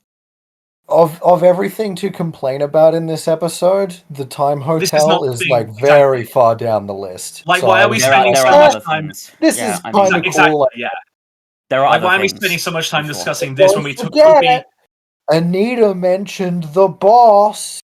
of everything to complain about in this episode, the Time Hotel is like very far down the list. Like, so why are we spending so much time? This is kind of cool. Yeah. There are like, why are we spending so much time discussing this when we took Poopy? Anita mentioned the boss.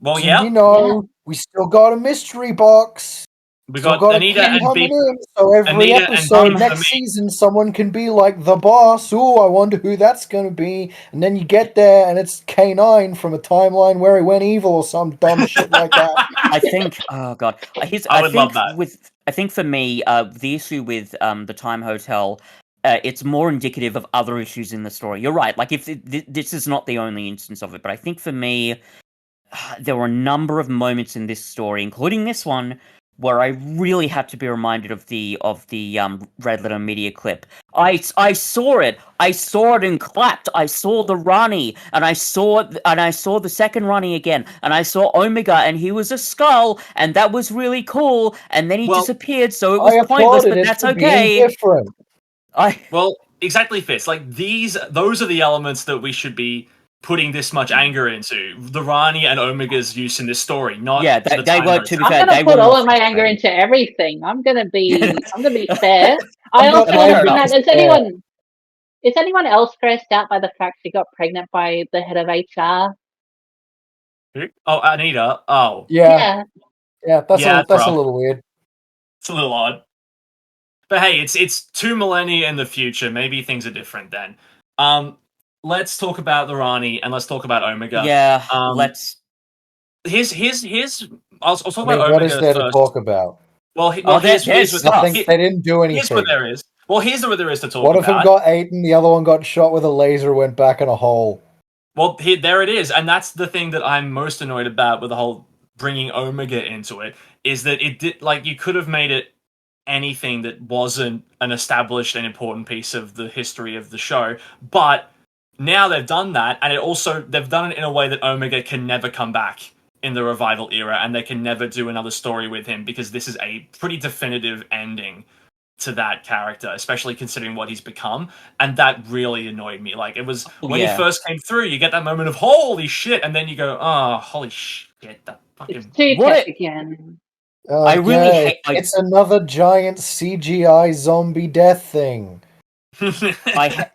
Well, yeah. You know, we still got a mystery box. We got Anita and coming in, so every episode next season, someone can be like the boss. Ooh, I wonder who that's going to be. And then you get there, and it's K9 from a timeline where he went evil or some dumb shit like that. I think. Oh god, I would love that. I think for me, the issue with the Time Hotel. It's more indicative of other issues in the story. You're right. Like, if this is not the only instance of it, but I think for me, there were a number of moments in this story, including this one, where I really had to be reminded of the Red Letter Media clip. I saw it. I saw it and clapped. I saw the Rani, and I saw the second Rani again, and I saw Omega, and he was a skull, and that was really cool. And then he disappeared, so it was pointless. But that's okay. Different. Well, exactly, Fitz. Like, those are the elements that we should be putting this much anger into. The Rani and Omega's use in this story, not they were. To be fair, I'm gonna put all of my anger into everything. I'm gonna be fair. I also want to is anyone else stressed out by the fact she got pregnant by the head of HR? Oh, Anita. Oh, yeah. That's a little weird. It's a little odd. But hey, it's 2 millennia in the future. Maybe things are different then. Let's talk about the Rani and let's talk about Omega. Yeah, let's. Here's. I'll talk about Omega what is there first. to talk about? Here's nothing. They didn't do anything. Here's what there is. Well, here's what there is to talk about. One of them got eaten, the other one got shot with a laser, went back in a hole. Well, there it is, and that's the thing that I'm most annoyed about with the whole bringing Omega into it, is that it did, like, you could have made it anything that wasn't an established and important piece of the history of the show, but now they've done that, and they've done it in a way that Omega can never come back in the revival era, and they can never do another story with him, because this is a pretty definitive ending to that character, especially considering what he's become, and that really annoyed me. Like, it was when he first came through, you get that moment of holy shit, and then you go, oh, holy shit, that fucking again. I really hate. It's another giant CGI zombie death thing. I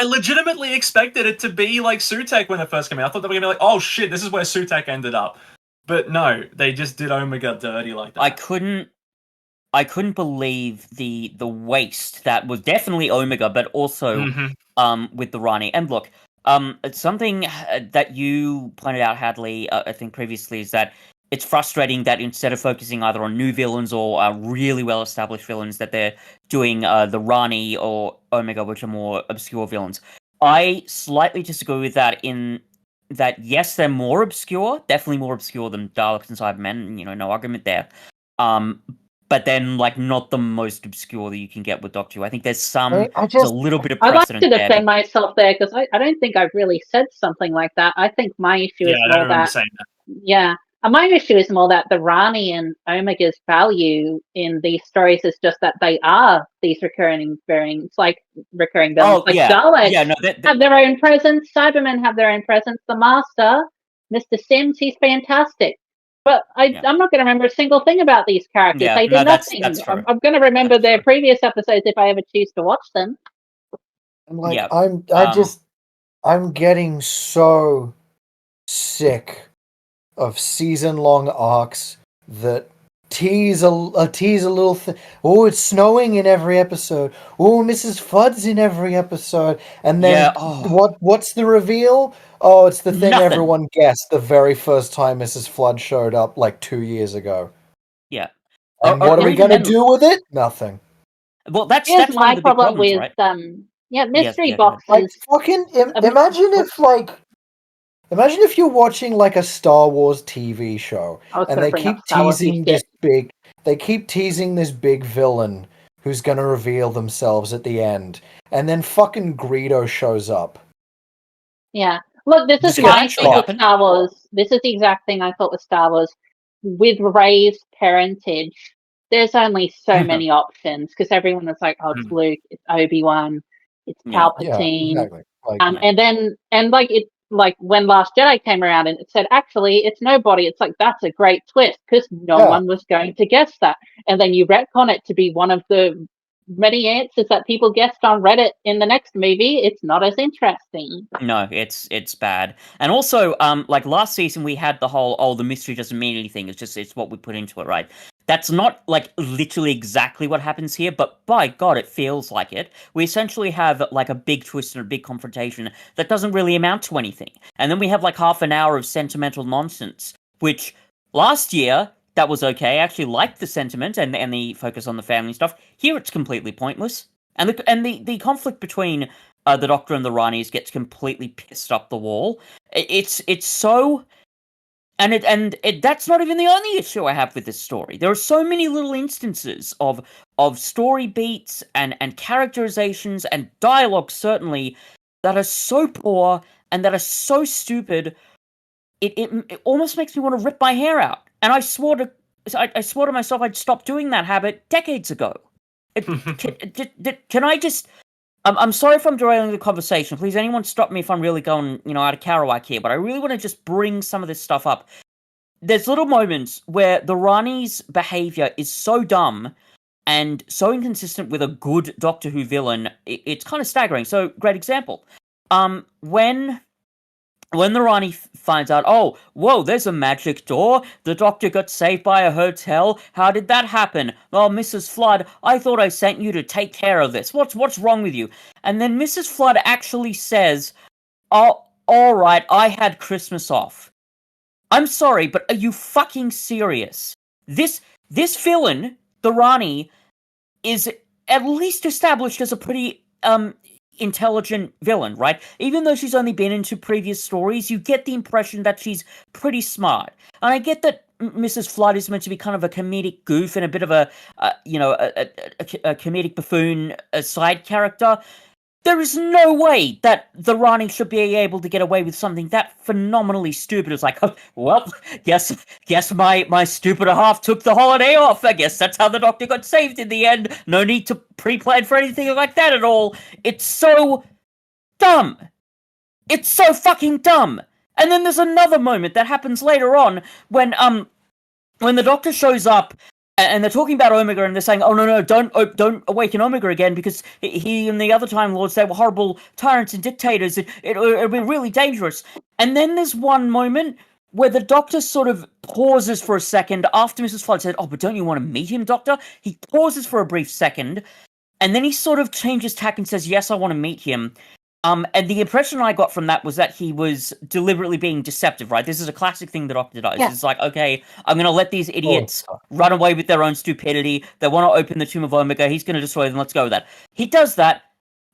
legitimately expected it to be like Sutek when it first came out. I thought they were gonna be like, oh shit, this is where Sutek ended up. But no, they just did Omega dirty like that. I couldn't believe the waste that was definitely Omega, but also with the Rani. And look, something that you pointed out, Hadley, I think previously, is that it's frustrating that instead of focusing either on new villains or really well-established villains, that they're doing the Rani or Omega, which are more obscure villains. I slightly disagree with that in that, yes, they're more obscure, definitely more obscure than Daleks and Cybermen, no argument there. But then, like, not the most obscure that you can get with Doctor Who. I think there's a little bit of precedent. I'd like to defend myself there, because I don't think I've really said something like that. I think my issue is more that. Yeah. And my issue is more that the Rani and Omega's value in these stories is just that they are these recurring variants, like recurring villains. Daleks have their own presence, Cybermen have their own presence, the Master, Mr. Sims, he's fantastic. But I'm not going to remember a single thing about these characters. They did nothing. That's true. I'm going to remember their previous episodes if I ever choose to watch them. I'm getting so sick of season-long arcs that tease a little thing. Oh, it's snowing in every episode. Oh, Mrs. Fudd's in every episode. And then what's the reveal? Oh, it's the thing everyone guessed the very first time Mrs. Flood showed up, like 2 years ago. Yeah. And what are we going to do with it? Nothing. Well, that's my problem with right? mystery boxes. Like, fucking Imagine if you're watching like a Star Wars TV show and they keep teasing this big villain who's going to reveal themselves at the end, and then fucking Greedo shows up. Yeah. Look, this is my thing with Star Wars. This is the exact thing I thought with Star Wars. With Rey's parentage, there's only so many options because everyone was like, "Oh, it's Luke, it's Obi-Wan, it's Palpatine," exactly. like when Last Jedi came around and it said, "Actually, it's nobody." It's like that's a great twist because no one was going to guess that, and then you retcon it to be one of the many answers that people guessed on Reddit in the next movie. It's not as interesting. No, it's bad. And also, like last season we had the whole the mystery doesn't mean anything. It's what we put into it, right? That's not like literally exactly what happens here, but by God, it feels like it. We essentially have like a big twist and a big confrontation that doesn't really amount to anything. And then we have like half an hour of sentimental nonsense, which last year that was okay. I actually liked the sentiment and the focus on the family stuff. Here it's completely pointless. And the conflict between the Doctor and the Ranis gets completely pissed up the wall. It's so... And that's not even the only issue I have with this story. There are so many little instances of story beats and characterizations and dialogue, certainly, that are so poor and that are so stupid. It almost makes me want to rip my hair out. And I swore to myself I'd stop doing that habit decades ago. Can I just... I'm sorry if I'm derailing the conversation. Please, anyone stop me if I'm really going, out of Kerouac here. But I really want to just bring some of this stuff up. There's little moments where the Rani's behavior is so dumb and so inconsistent with a good Doctor Who villain. It's kind of staggering. So, great example. When the Rani finds out, oh, whoa, there's a magic door. The Doctor got saved by a hotel. How did that happen? Oh, Mrs. Flood, I thought I sent you to take care of this. What's wrong with you? And then Mrs. Flood actually says, oh, all right, I had Christmas off. I'm sorry, but are you fucking serious? This villain, the Rani, is at least established as a pretty intelligent villain, right? Even though she's only been into previous stories, you get the impression that she's pretty smart. And I get that Mrs. Flood is meant to be kind of a comedic goof and a bit of a comedic buffoon, a side character. There is no way that the Rani should be able to get away with something that phenomenally stupid. It's like, well, guess my stupider half took the holiday off. I guess that's how the Doctor got saved in the end. No need to pre-plan for anything like that at all. It's so dumb. It's so fucking dumb. And then there's another moment that happens later on when the Doctor shows up and they're talking about Omega, and they're saying, "Oh no, don't awaken Omega again because he and the other Time Lords, they were horrible tyrants and dictators. It'll be really dangerous." And then there's one moment where the Doctor sort of pauses for a second after Mrs. Flood said, "Oh, but don't you want to meet him, Doctor?" He pauses for a brief second, and then he sort of changes tack and says, "Yes, I want to meet him." And the impression I got from that was that he was deliberately being deceptive, right? This is a classic thing the Doctor does. Yeah. It's like, okay, I'm going to let these idiots run away with their own stupidity. They want to open the Tomb of Omega. He's going to destroy them. Let's go with that. He does that,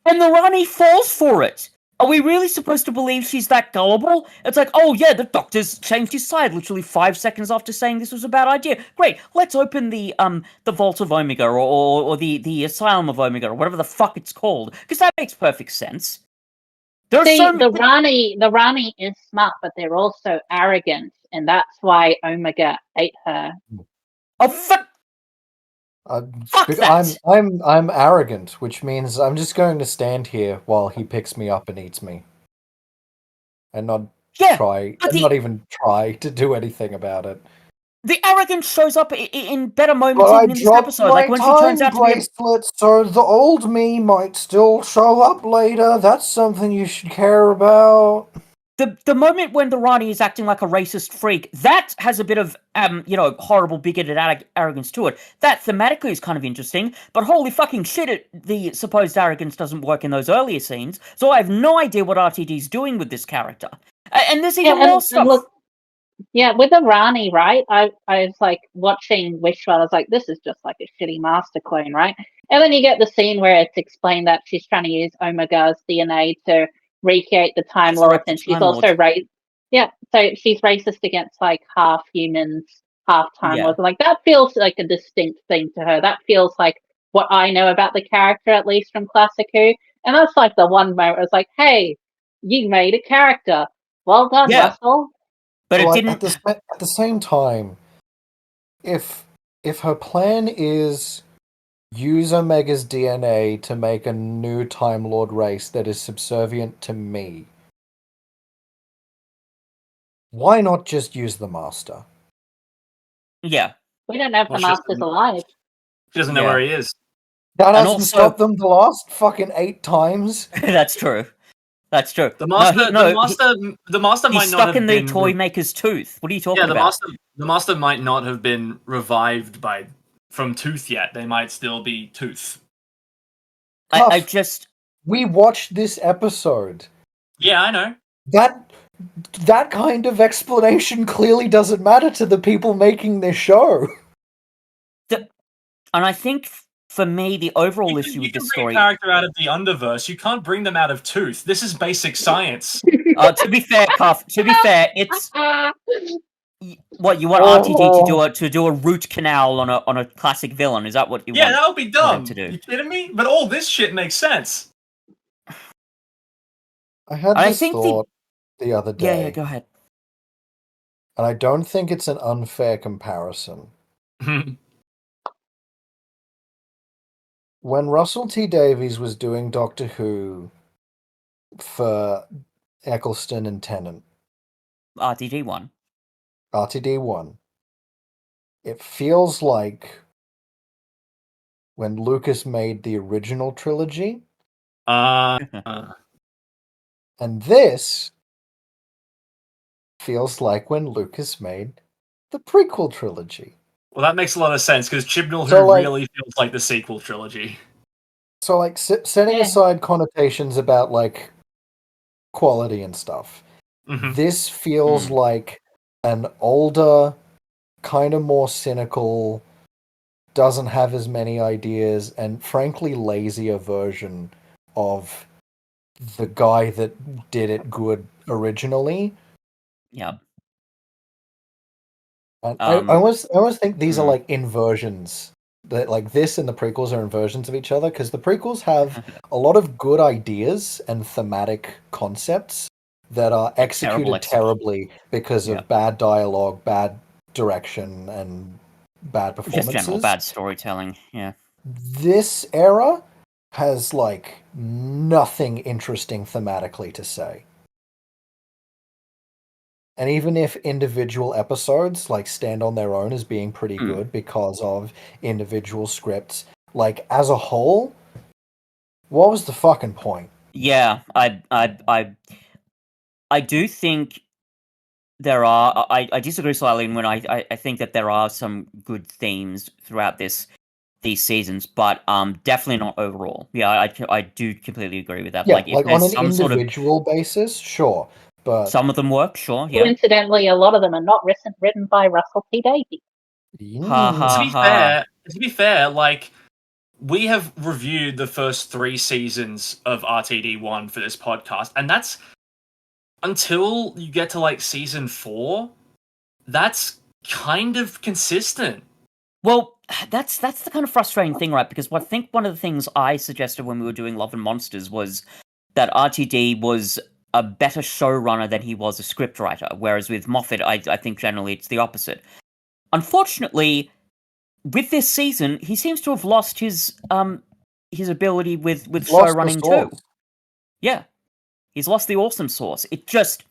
and the Rani falls for it. Are we really supposed to believe she's that gullible? It's like, oh yeah, the Doctor's changed his side literally 5 seconds after saying this was a bad idea. Great, let's open the Vault of Omega or the Asylum of Omega or whatever the fuck it's called, because that makes perfect sense. The Rani is smart, but they're also arrogant, and that's why Omega ate her. Oh fuck! I'm arrogant, which means I'm just going to stand here while he picks me up and eats me, and not even try to do anything about it. The arrogance shows up in better moments even in this episode, like when she turns out to be so the old me might still show up later. That's something you should care about. The moment when the Rani is acting like a racist freak, that has a bit of horrible bigoted arrogance to it. That thematically is kind of interesting, but holy fucking shit, the supposed arrogance doesn't work in those earlier scenes. So I have no idea what RTD's doing with this character. And there's even more stuff. Yeah, with the Rani, right? I was like watching Wishful. I was like, this is just like a shitty master clone, right? And then you get the scene where it's explained that she's trying to use Omega's DNA to recreate the Time Lords, and she's also racist. Yeah, so she's racist against like half humans, half Time Lords. Like that feels like a distinct thing to her. That feels like what I know about the character, at least from Classic Who. And that's like the one moment I was like, hey, you made a character. Well done, Russell. But it didn't. At the same time, if her plan is use Omega's DNA to make a new Time Lord race that is subservient to me, why not just use the Master? Yeah. We don't know if the Master's alive. She doesn't know where he is. That hasn't stopped them the last fucking 8 times. That's true. That's true. The Master, the Master might not have been... He's stuck in the toy maker's tooth. What are you talking about? The Master might not have been revived from Tooth yet. They might still be Tooth. We watched this episode. Yeah, I know. That kind of explanation clearly doesn't matter to the people making this show. And I think, for me, the overall issue with this story... You can bring a character out of the Underverse. You can't bring them out of Tooth. This is basic science. To be fair, Cuff, it's... What, you want RTD to do a root canal on a classic villain? Is that what you want? Yeah, that would be dumb. To do? You kidding me? But all this shit makes sense. I had this thought the other day. Yeah, go ahead. And I don't think it's an unfair comparison. When Russell T Davies was doing Doctor Who for Eccleston and Tennant, RTD1, it feels like when Lucas made the original trilogy, and this feels like when Lucas made the prequel trilogy. Well, that makes a lot of sense, because Chibnall Who really feels like the sequel trilogy. So, like, setting aside connotations about, like, quality and stuff, this feels like an older, kind of more cynical, doesn't have as many ideas, and frankly lazier version of the guy that did it good originally. Yeah. And I always think these are like inversions. That like this and the prequels are inversions of each other, because the prequels have a lot of good ideas and thematic concepts that are executed terribly because of bad dialogue, bad direction, and bad performances. Just general bad storytelling, yeah. This era has like nothing interesting thematically to say. And even if individual episodes like stand on their own as being pretty good because of individual scripts, like as a whole, what was the fucking point? Yeah, I do think there are. I disagree slightly when I think that there are some good themes throughout these seasons, but definitely not overall. Yeah, I do completely agree with that. Yeah, like if on an individual basis, sure. But some of them work, sure. Yeah. Coincidentally, a lot of them are not written by Russell T Davies. To be fair, like we have reviewed the first 3 seasons of RTD1 for this podcast, and that's until you get to like season 4. That's kind of consistent. Well, that's the kind of frustrating thing, right? Because I think one of the things I suggested when we were doing Love and Monsters was that RTD was a better showrunner than he was a scriptwriter, whereas with Moffat, I think generally it's the opposite. Unfortunately, with this season, he seems to have lost his ability with showrunning too. Yeah, he's lost the awesome sauce. It just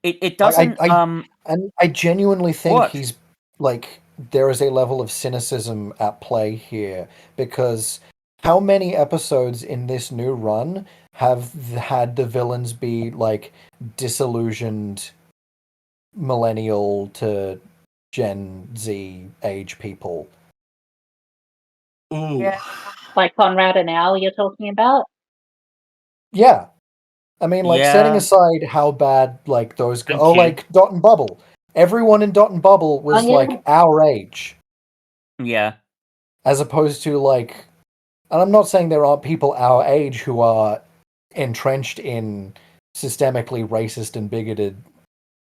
it doesn't. And I genuinely think he's like there is a level of cynicism at play here, because how many episodes in this new run have had the villains be like disillusioned millennial to Gen Z age people? Ooh. Yeah. Like Conrad and Al you're talking about? Yeah. I mean, like, setting aside how bad, like, those... like, Dot and Bubble. Everyone in Dot and Bubble was, like, our age. Yeah. As opposed to, like... And I'm not saying there aren't people our age who are entrenched in systemically racist and bigoted,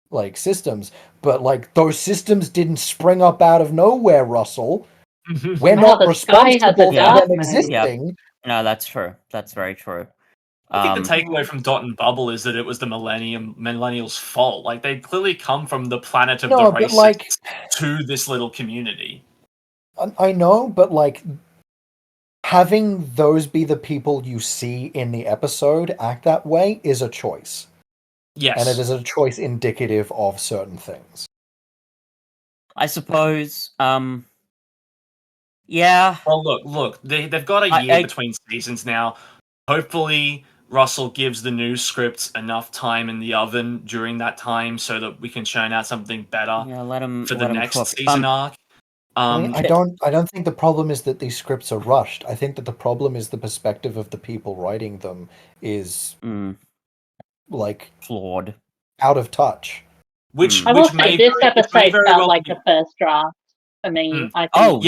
like, systems, but, like, those systems didn't spring up out of nowhere, Russell. We're not responsible for them existing. No, that's true. That's very true. I think the takeaway from Dot and Bubble is that it was the millennials' fault. Like, they clearly come from the planet of the racists to this little community. I know, but like, having those be the people you see in the episode act that way is a choice. Yes. And it is a choice indicative of certain things. I suppose, yeah. Well, look, they've got a year between seasons now. Hopefully, Russell gives the new scripts enough time in the oven during that time so that we can churn out something better for the next season arc. I don't think the problem is that these scripts are rushed. I think that the problem is the perspective of the people writing them is like flawed, out of touch. I will say this episode felt like the first draft for me. I think hell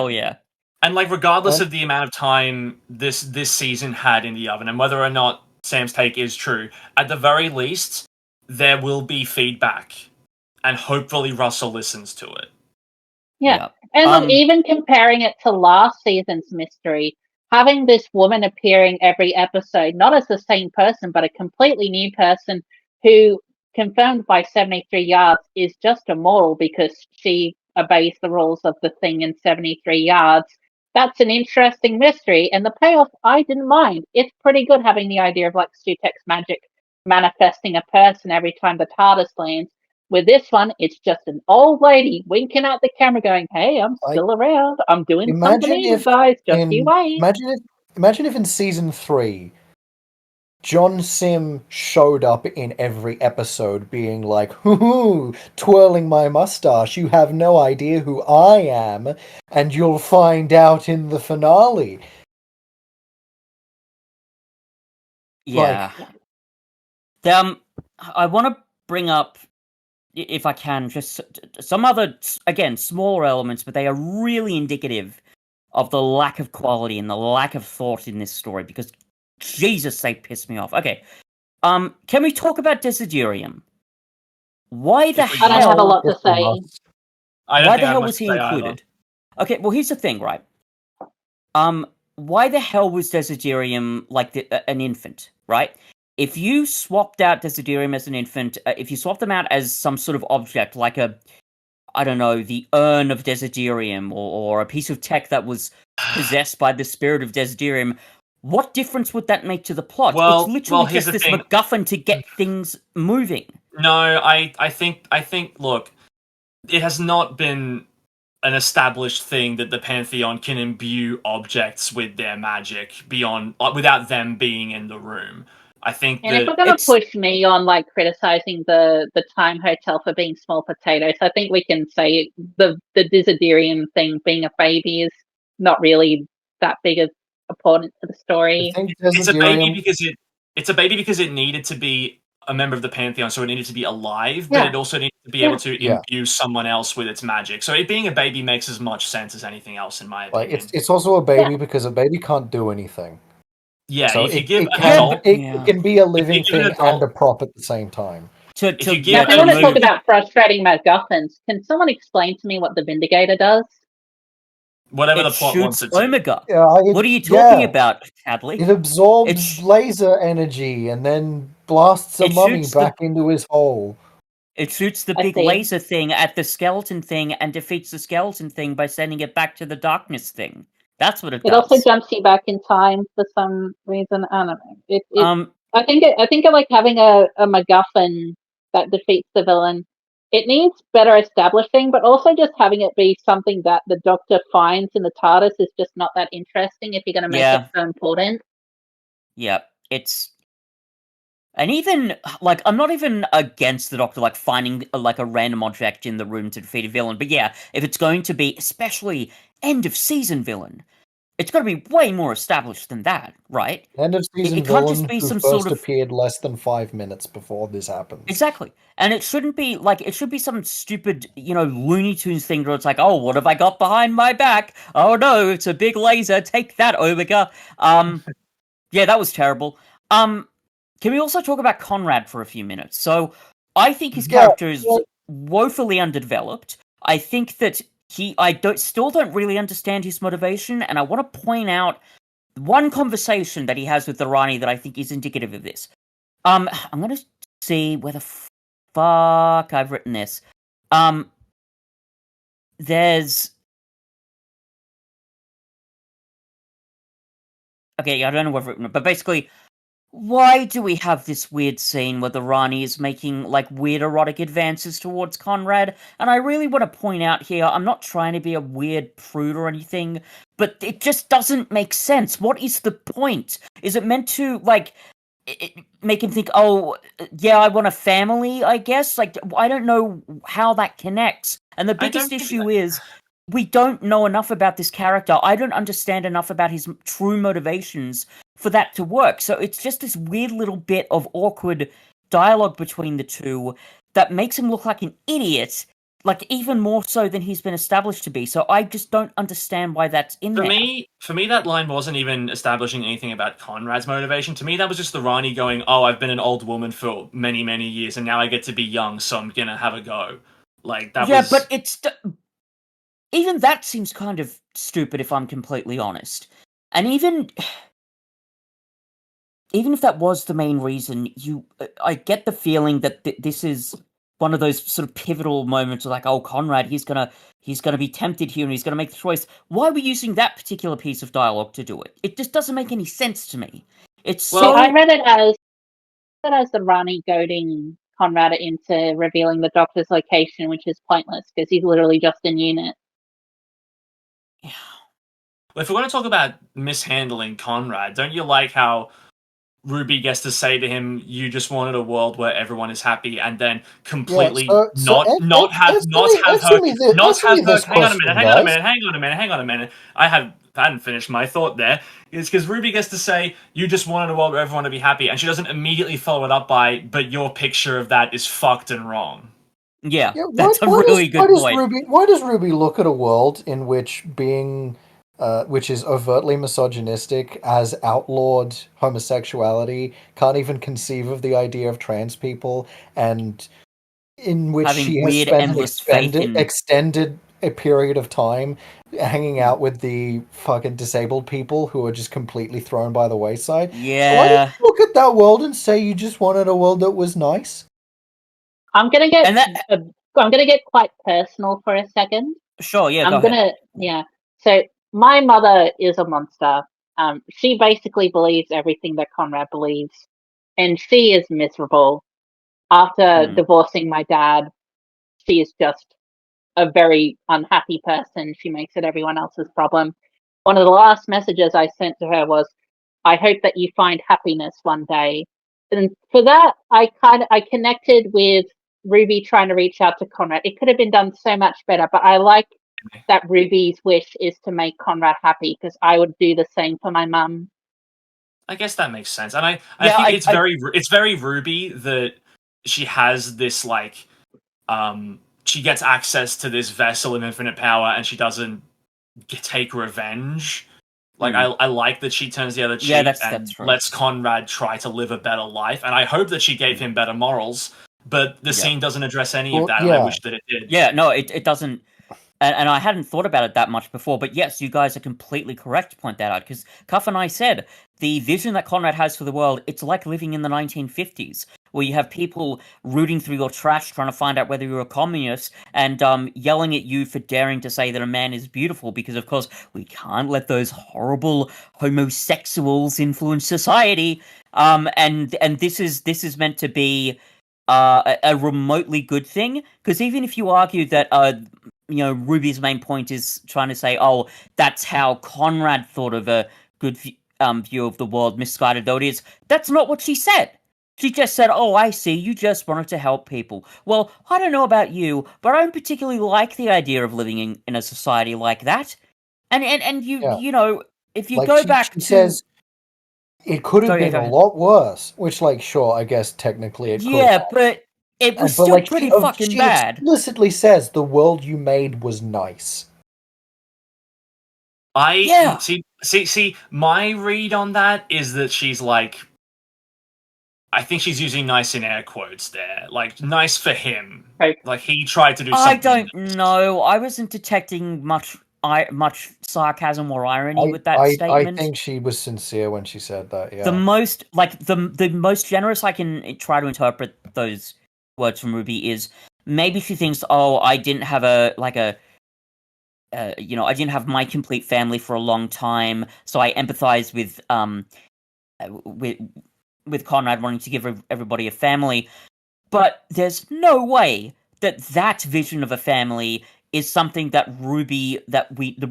yeah. And like, regardless of the amount of time this season had in the oven, and whether or not Sam's take is true, at the very least, there will be feedback, and hopefully Russell listens to it. Yeah. And look, even comparing it to last season's mystery, having this woman appearing every episode, not as the same person, but a completely new person who, confirmed by 73 yards, is just immortal because she obeys the rules of the thing in 73 yards. That's an interesting mystery, and the payoff I didn't mind. It's pretty good having the idea of like Stutek's magic manifesting a person every time the TARDIS lands. With this one, it's just an old lady winking at the camera going, hey, I'm still around. I'm doing something new, guys. Just you wait. Imagine if in season 3, John Sim showed up in every episode being like, hoo-hoo, twirling my mustache. You have no idea who I am, and you'll find out in the finale. Yeah. I want to bring up, if I can, just some other, again, smaller elements, but they are really indicative of the lack of quality and the lack of thought in this story, because Jesus, they piss me off. Okay. Can we talk about Desiderium? Why the hell... I don't have a lot to say. Why the hell was he included? Okay, well, here's the thing, right? Why the hell was Desiderium like an infant, right? If you swapped out Desiderium as an infant, if you swapped them out as some sort of object, like the urn of Desiderium, or a piece of tech that was possessed by the spirit of Desiderium, what difference would that make to the plot? Well, it's literally just this MacGuffin to get things moving. No, I think, look, it has not been an established thing that the Pantheon can imbue objects with their magic without them being in the room. I think if we're going to push me on like criticizing the Time Hotel for being small potatoes, I think we can say the Desiderium thing being a baby is not really that big of important to the story. It's a baby because it needed to be a member of the Pantheon, so it needed to be alive, but it also needed to be able to imbue someone else with its magic. So it being a baby makes as much sense as anything else, in my opinion. It's also a baby because a baby can't do anything. Yeah, so if you give an adult... It can be a living thing and a prop at the same time. Now, if you want to talk about frustrating MacGuffins, can someone explain to me what the Vindicator does? Whatever the plot wants it to. Omega. What are you talking about, Hadley? It absorbs laser energy and then blasts a mummy back into his hole. It shoots the big laser thing at the skeleton thing and defeats the skeleton thing by sending it back to the darkness thing. That's what it does. It also jumps you back in time for some reason. I don't know. I think it like having a MacGuffin that defeats the villain. It needs better establishing, but also just having it be something that the Doctor finds in the TARDIS is just not that interesting if you're going to make it so important. Yeah, and even, like, I'm not even against the Doctor, like, finding, like, a random object in the room to defeat a villain, but yeah, if it's going to be, especially, end-of-season villain, it's got to be way more established than that, right? End-of-season villain who first appeared less than 5 minutes before this happens. Exactly. And it shouldn't be, like, it should be some stupid, Looney Tunes thing where it's like, oh, what have I got behind my back? Oh, no, it's a big laser. Take that, Omega. Yeah, that was terrible. Can we also talk about Conrad for a few minutes? So, I think his character is woefully underdeveloped. I think that I still don't really understand his motivation, and I want to point out one conversation that he has with the Rani that I think is indicative of this. I'm gonna see where the fuck I've written this. There's... Okay, I don't know what I've written it, but basically, why do we have this weird scene where the Rani is making, like, weird erotic advances towards Conrad? And I really want to point out here, I'm not trying to be a weird prude or anything, but it just doesn't make sense. What is the point? Is it meant to, like, make him think, oh, yeah, I want a family, I guess? Like, I don't know how that connects. And the biggest issue is, we don't know enough about this character. I don't understand enough about his true motivations for that to work. So it's just this weird little bit of awkward dialogue between the two that makes him look like an idiot, like even more so than he's been established to be. So I just don't understand why that's in there. For me, that line wasn't even establishing anything about Conrad's motivation. To me, that was just the Rani going, oh, I've been an old woman for many, many years, and now I get to be young, so I'm gonna have a go. Like, that was... Yeah, but it's... Even that seems kind of stupid, if I'm completely honest. And even if that was the main reason, I get the feeling that this is one of those sort of pivotal moments of like, oh, Conrad, he's gonna be tempted here and he's gonna make the choice. Why are we using that particular piece of dialogue to do it? It just doesn't make any sense to me. I read it as the Rani goading Conrad into revealing the doctor's location, which is pointless because he's literally just in unit. Yeah. Well, if we're going to talk about mishandling Conrad, don't you like how Ruby gets to say to him, "You just wanted a world where everyone is happy," and then completely Hang on a minute. I hadn't finished my thought there. It's because Ruby gets to say, "You just wanted a world where everyone to be happy," and she doesn't immediately follow it up by, "But your picture of that is fucked and wrong." Yeah, that's a really good point. Why does Ruby look at a world in which which is overtly misogynistic, has outlawed homosexuality, can't even conceive of the idea of trans people, and in which she has spent an extended a period of time hanging out with the fucking disabled people who are just completely thrown by the wayside? Yeah. So why did you look at that world and say you just wanted a world that was nice? I'm gonna get quite personal for a second. Sure, yeah. Go ahead. Yeah. So my mother is a monster. She basically believes everything that Conrad believes, and she is miserable. After divorcing my dad, she is just a very unhappy person. She makes it everyone else's problem. One of the last messages I sent to her was, "I hope that you find happiness one day." And for that, I connected with Ruby trying to reach out to Conrad. It could have been done so much better, but I like that Ruby's wish is to make Conrad happy, because I would do the same for my mum. I guess that makes sense, and I think it's very Ruby that she has this like, she gets access to this vessel of infinite power, and she doesn't take revenge. Like, I like that she turns the other cheek and lets Conrad try to live a better life, and I hope that she gave him better morals, but the scene doesn't address any of that, and I wish that it did. Yeah, no, it doesn't. And I hadn't thought about it that much before, but yes, you guys are completely correct to point that out, because Cuff and I said, the vision that Conrad has for the world, it's like living in the 1950s, where you have people rooting through your trash trying to find out whether you're a communist, and yelling at you for daring to say that a man is beautiful, because of course we can't let those horrible homosexuals influence society. And this is meant to be a remotely good thing, because even if you argue that Ruby's main point is trying to say, oh, that's how Conrad thought of a good view of the world, misguided though it is, that's not what she said. She just said, oh, I see, you just wanted to help people. Well, I don't know about you, but I don't particularly like the idea of living in a society like that. And you know, if you go back to... She says, it could have been a lot worse, which, like, sure, I guess technically it could. Yeah, but it was still pretty fucking bad. She explicitly says the world you made was nice. See, my read on that is that she's like, I think she's using nice in air quotes there. Like, nice for him. Right. Like, he tried to do something. I don't know. I wasn't detecting much much sarcasm or irony with that statement. I think she was sincere when she said that. Yeah. The most generous I can try to interpret those words from Ruby is maybe she thinks, oh, I didn't have I didn't have my complete family for a long time, so I empathize with Conrad wanting to give everybody a family. But there's no way that vision of a family is something that the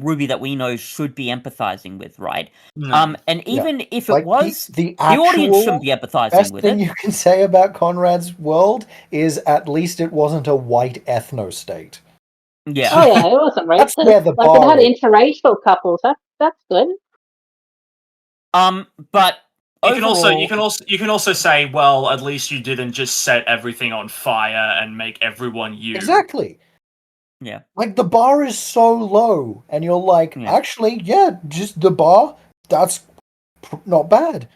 Ruby that we know should be empathizing with, right? No. And even if it was, the audience shouldn't be empathizing best with thing it. You can say about Conrad's world is at least it wasn't a white ethno state. Yeah. Oh yeah, it wasn't racist. That's where the it had interracial couples. That's good. But you can also say, well, at least you didn't just set everything on fire and make everyone you. Exactly. Yeah. Like, the bar is so low, and you're like, actually, just the bar, that's not bad.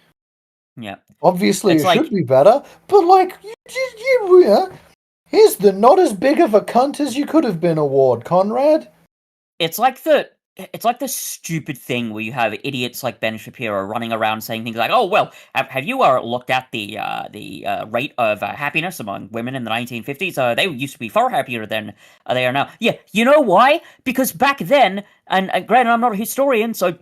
Yeah. Obviously, it should be better, but, like, here's the not as big of a cunt as you could have been award, Conrad. It's like the stupid thing where you have idiots like Ben Shapiro running around saying things like, "Oh well, have you looked at the rate of happiness among women in the 1950s? They used to be far happier than they are now." Yeah, you know why? Because back then, and granted, I'm not a historian, so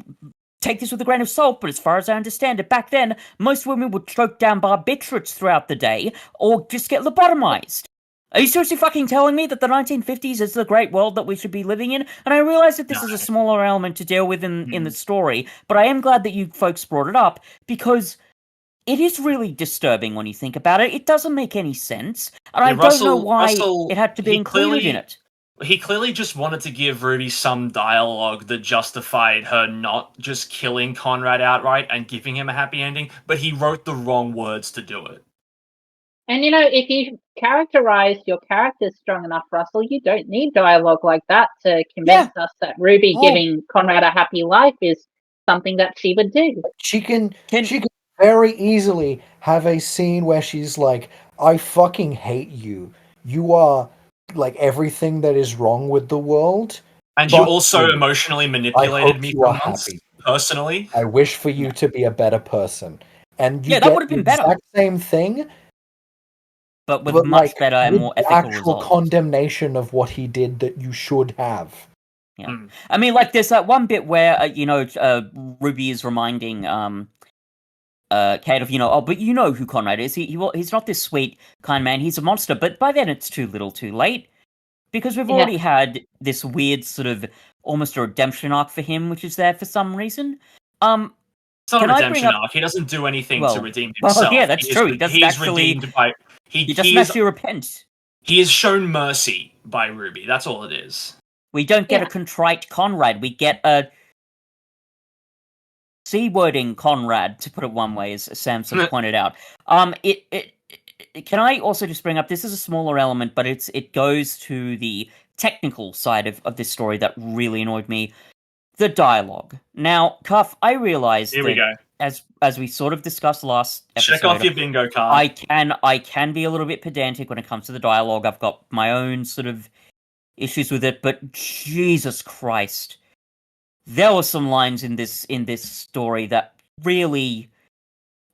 take this with a grain of salt, but as far as I understand it, back then, most women would choke down barbiturates throughout the day, or just get lobotomized. Are you seriously fucking telling me that the 1950s is the great world that we should be living in? And I realize that this is a smaller element to deal with in the story, but I am glad that you folks brought it up, because it is really disturbing when you think about it. It doesn't make any sense, and I don't know why it had to be included in it. He clearly just wanted to give Ruby some dialogue that justified her not just killing Conrad outright and giving him a happy ending, but he wrote the wrong words to do it. And if you characterize your characters strong enough, Russell, you don't need dialogue like that to convince us that Ruby giving Conrad a happy life is something that she would do. She can very easily have a scene where she's like, I fucking hate you. You are like everything that is wrong with the world. And you also emotionally manipulated me for months, personally. I wish for you to be a better person. And you that would have been better. Exact same thing, but with much better and more ethical actual results. condemnation of what he did that you should have. Yeah. I mean, like, there's that one bit where, Ruby is reminding Kate of, oh, but you know who Conrad is. He's not this sweet, kind man. He's a monster. But by then it's too little too late. Because we've already had this weird sort of almost a redemption arc for him, which is there for some reason. It's not a redemption arc. He doesn't do anything to redeem himself. Well, yeah, that's true. He doesn't actually... He just actually repents. He is shown mercy by Ruby. That's all it is. We don't get a contrite Conrad. We get a C-wording Conrad, to put it one way, as Sam sort of pointed out. Can I also just bring up, this is a smaller element, but it goes to the technical side of this story that really annoyed me. The dialogue. Now, Cuff, I realized Here we go. As we sort of discussed last episode, check off your bingo card. I can be a little bit pedantic when it comes to the dialogue. I've got my own sort of issues with it, but Jesus Christ, there were some lines in this story that really,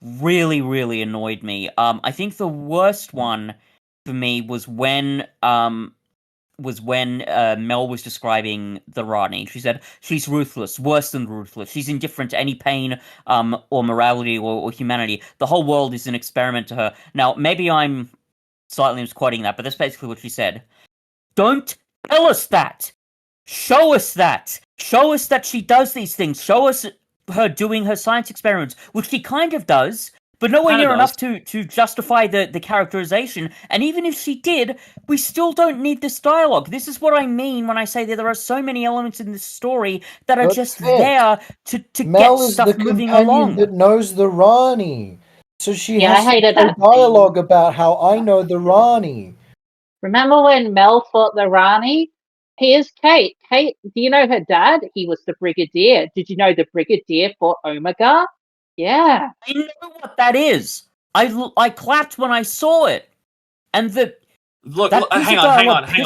really, really annoyed me. I think the worst one for me was when Mel was describing the Rani. She said, she's ruthless, worse than ruthless. She's indifferent to any pain or morality or humanity. The whole world is an experiment to her. Now, maybe I'm slightly misquoting that, but that's basically what she said. Don't tell us that! Show us that! Show us that she does these things. Show us her doing her science experiments, which she kind of does, but nowhere near enough to justify the characterization. And even if she did, we still don't need this dialogue. This is what I mean when I say that there are so many elements in this story that are just there to Mel get stuff moving along. Mel is the companion that knows the Rani. So she has I hated that dialogue about how I know the Rani. Remember when Mel fought the Rani? Here's Kate. Kate, do you know her dad? He was the Brigadier. Did you know the Brigadier fought Omega? Yeah. I know what that is. I clapped when I saw it. And Look, hang on. Wait.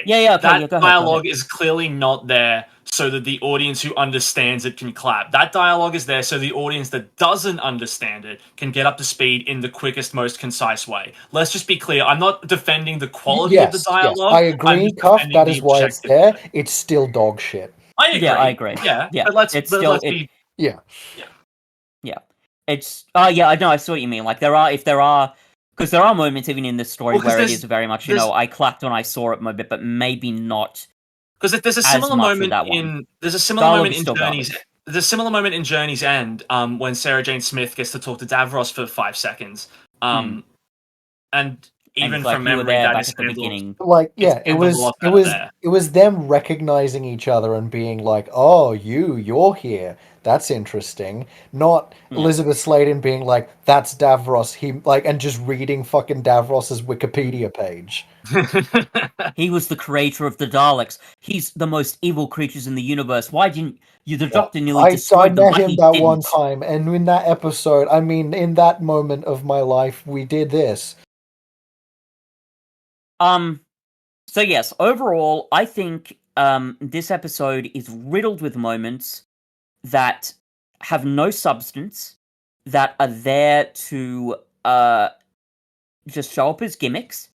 Yeah, okay, that go ahead, dialogue is clearly not there so that the audience who understands it can clap. That dialogue is there so the audience that doesn't understand it can get up to speed in the quickest, most concise way. Let's just be clear. I'm not defending the quality of the dialogue. Yes, I agree, Cuff. That is why it's there. It's still dog shit. I agree. Yeah, but let's be... Yeah. It's I know, I see what you mean. Like because there are moments even in this story where it is very much, I clapped when I saw it a bit, but maybe not. Because there's a similar moment in Journey's End, when Sarah Jane Smith gets to talk to Davros for 5 seconds, and even from memory, that is the beginning. Like, it was them recognizing each other and being like, "Oh, you're here. That's interesting." Not Elizabeth Sladen being like, "That's Davros." And just reading fucking Davros's Wikipedia page. He was the creator of the Daleks. He's the most evil creatures in the universe. Why didn't you? The Doctor nearly destroyed them. I met him that one time, and in that episode, in that moment of my life, we did this. So yes, overall, I think this episode is riddled with moments that have no substance, that are there to just show up as gimmicks,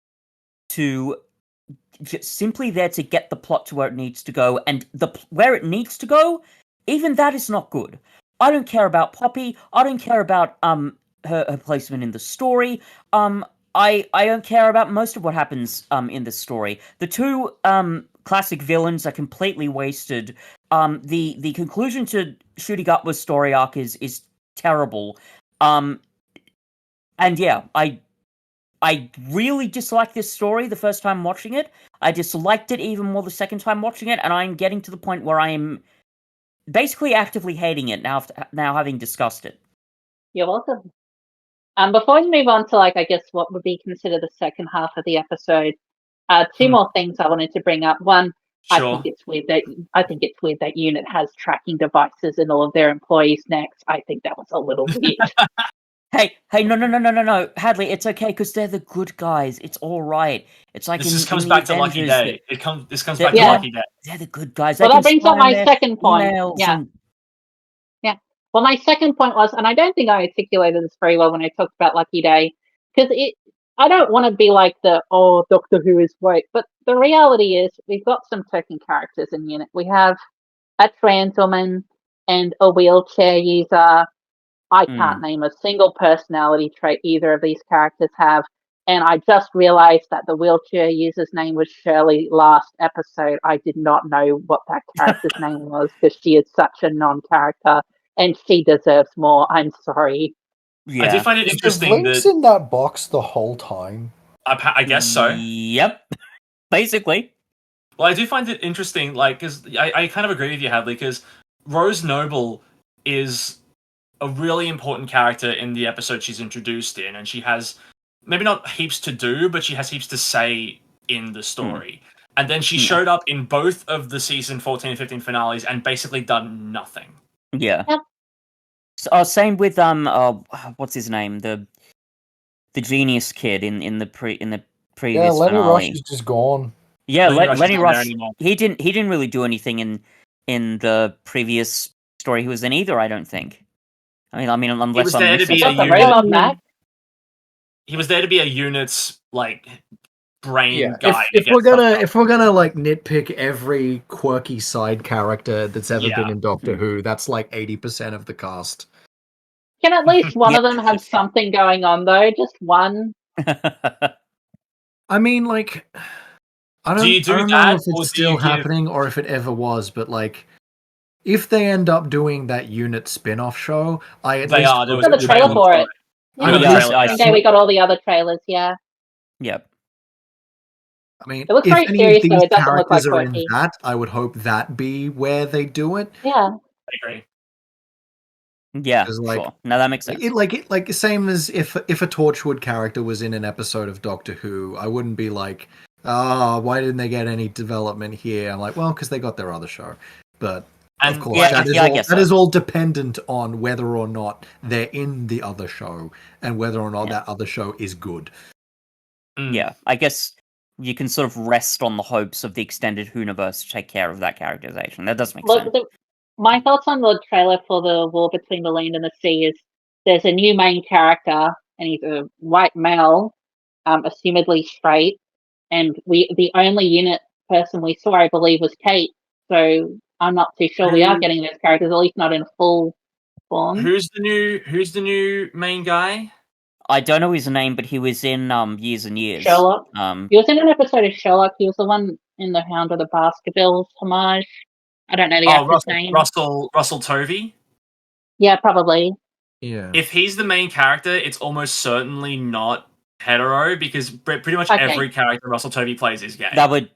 just simply there to get the plot to where it needs to go, and where it needs to go, even that is not good. I don't care about Poppy. I don't care about her placement in the story. I don't care about most of what happens in this story. The two classic villains are completely wasted. The conclusion to Ncuti Gatwa's story arc is terrible. And yeah, I really disliked this story the first time watching it. I disliked it even more the second time watching it, and I'm getting to the point where I am basically actively hating it now having discussed it. You're welcome. Before we move on to, I guess, what would be considered the second half of the episode, two more things I wanted to bring up. One, sure. I think it's weird that Unit has tracking devices in all of their employees' necks. I think that was a little weird. Hey, no, Hadley, it's okay because they're the good guys. It's all right. It's like this comes back to Lucky Day. This comes back to Lucky Day. They're the good guys. Well, that brings up my second point. Yeah. Well, my second point was, and I don't think I articulated this very well when I talked about Lucky Day, because I don't want to be like Doctor Who is woke, but the reality is we've got some token characters in Unit. We have a trans woman and a wheelchair user. I can't name a single personality trait either of these characters have, and I just realized that the wheelchair user's name was Shirley last episode. I did not know what that character's name was because she is such a non-character. And she deserves more. I'm sorry. Yeah. I do find it interesting that in that box the whole time. I guess so. Yep. Basically. Well, I do find it interesting, because I kind of agree with you, Hadley, because Rose Noble is a really important character in the episode she's introduced in, and she has maybe not heaps to do, but she has heaps to say in the story. And then she showed up in both of the season 14 and 15 finales and basically done nothing. Yeah. So, same with what's his name? The genius kid in the previous Lenny finale. Rush is just gone. Yeah, Lenny Rush. He didn't really do anything in the previous story he was in either. I don't think. I mean, unless I'm missing. He was there to be a unit's brain guy. If we're gonna nitpick every quirky side character that's ever been in Doctor Who, that's 80% of the cast. Can at least one of them have something going on though? Just one. I mean, I don't know if it's still happening or if it ever was, but if they end up doing that Unit spin-off show, there was a trailer for it. Yeah, we got all the other trailers. Yeah. Yep. I mean, it looks if very any serious, of these though. It doesn't look characters like are in that, I would hope that be where they do it. Yeah, I agree. Yeah, sure. No, that makes sense. Same as if a Torchwood character was in an episode of Doctor Who, I wouldn't be like, why didn't they get any development here? I'm like, well, because they got their other show. But of course, that is all dependent on whether or not they're in the other show and whether or not that other show is good. Yeah, I guess you can sort of rest on the hopes of the extended Hooniverse to take care of that characterization. That does make sense. My thoughts on the trailer for the War Between the Land and the Sea is there's a new main character, and he's a white male, assumedly straight, and the only unit person we saw, I believe, was Kate. So I'm not too sure we are getting those characters, at least not in full form. Who's the new main guy? I don't know his name, but he was in Years and Years. Sherlock. He was in an episode of Sherlock. He was the one in the Hound of the Baskervilles homage. I don't know the actor's name. Russell Tovey? Yeah, probably. Yeah. If he's the main character, it's almost certainly not hetero, because pretty much every character Russell Tovey plays is gay. That would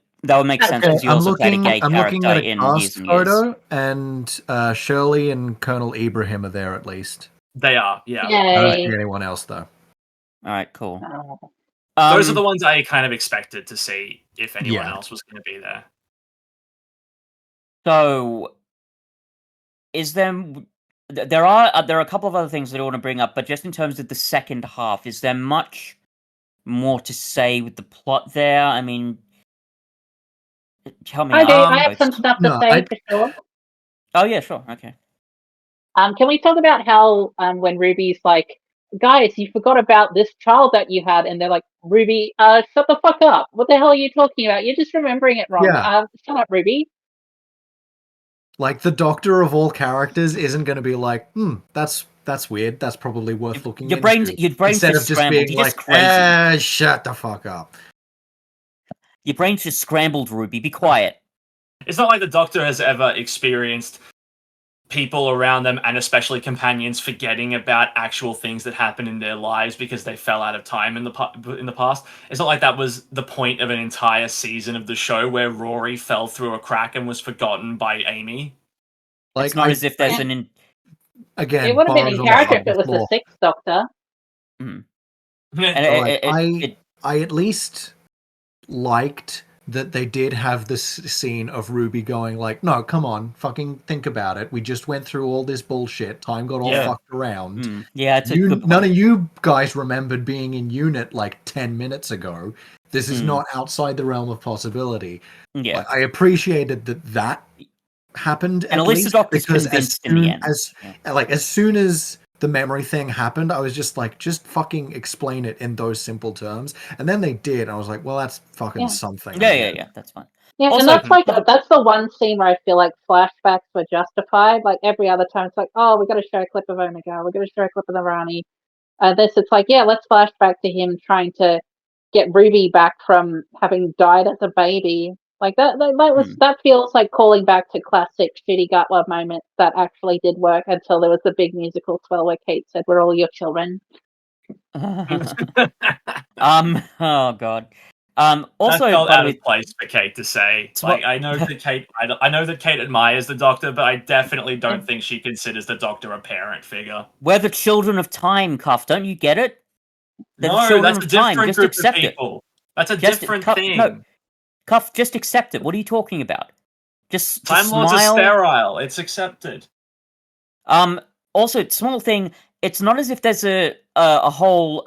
make sense, because you also played a gay character at a in cast Years and photo, Years. And Shirley and Colonel Ibrahim are there at least. They are, yeah. I don't see anyone else, though. Alright, cool. Those are the ones I kind of expected to see if anyone else was going to be there. So, there are a couple of other things that I want to bring up, but just in terms of the second half, is there much more to say with the plot there? I mean, tell me. I have some stuff to say for sure. Oh yeah, sure, okay. Can we talk about how when Ruby's like, guys, you forgot about this child that you had, and they're like, Ruby, shut the fuck up. What the hell are you talking about? You're just remembering it wrong. Yeah. Shut up, Ruby. Like, the Doctor of all characters isn't going to be like, that's weird. That's probably worth looking into. Your brain's Instead just of just scrambled. being You're like, just crazy. shut the fuck up. Your brain's just scrambled, Ruby. Be quiet. It's not like the Doctor has ever experienced people around them, and especially companions, forgetting about actual things that happened in their lives because they fell out of time in the past. It's not like that was the point of an entire season of the show where Rory fell through a crack and was forgotten by Amy. Like, it's not as if there's again. It would have been in character if it was the Sixth Doctor. Mm. I at least liked that they did have this scene of Ruby going like, no, come on, fucking think about it. We just went through all this bullshit. Time got all fucked around. Yeah, it's a good point. None of you guys remembered being in unit like 10 minutes ago. This is not outside the realm of possibility. Yeah. Like, I appreciated that happened, and at least the Doctor's convinced in the end. As soon as the memory thing happened, I was just like, just fucking explain it in those simple terms. And then they did, and I was like, well, that's fucking something. Yeah, that's fine. Yeah, also, and that's the one scene where I feel like flashbacks were justified. Like, every other time, it's like, oh, we got to show a clip of Omega, we got to show a clip of the Rani. This, it's like, yeah, let's flash back to him trying to get Ruby back from having died as a baby. Like, that feels like calling back to classic Ncuti Gatwa moments that actually did work until there was the big musical swell where Kate said, "We're all your children." Oh god. Also, that felt out of place for Kate to say. Like, I know that Kate admires the Doctor, but I definitely don't think she considers the Doctor a parent figure. We're the children of time, Cuff. Don't you get it? No, that's a different group of people. That's a different thing. No. Cuff, just accept it. What are you talking about? Just Time Lords are sterile. It's accepted. Also, small thing. It's not as if there's a whole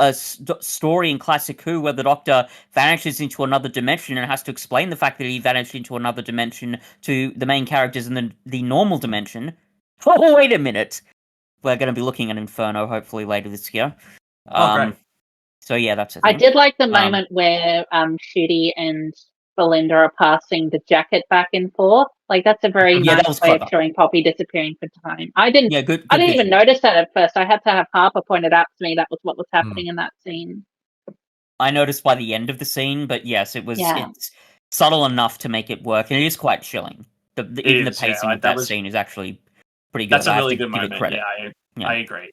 story in Classic Who where the Doctor vanishes into another dimension and has to explain the fact that he vanished into another dimension to the main characters in the normal dimension. Oh, wait a minute. We're going to be looking at Inferno hopefully later this year. Great. So yeah, that's it. I did like the moment where Ncuti and Belinda are passing the jacket back and forth. Like, that's a very nice way of showing Poppy disappearing for time. I didn't even notice that at first. I had to have Harper point it out to me. That was what was happening in that scene. I noticed by the end of the scene, but yes, it's subtle enough to make it work, and it is quite chilling. Even the pacing of that scene is actually pretty good. That's a really good moment. Yeah, I agree.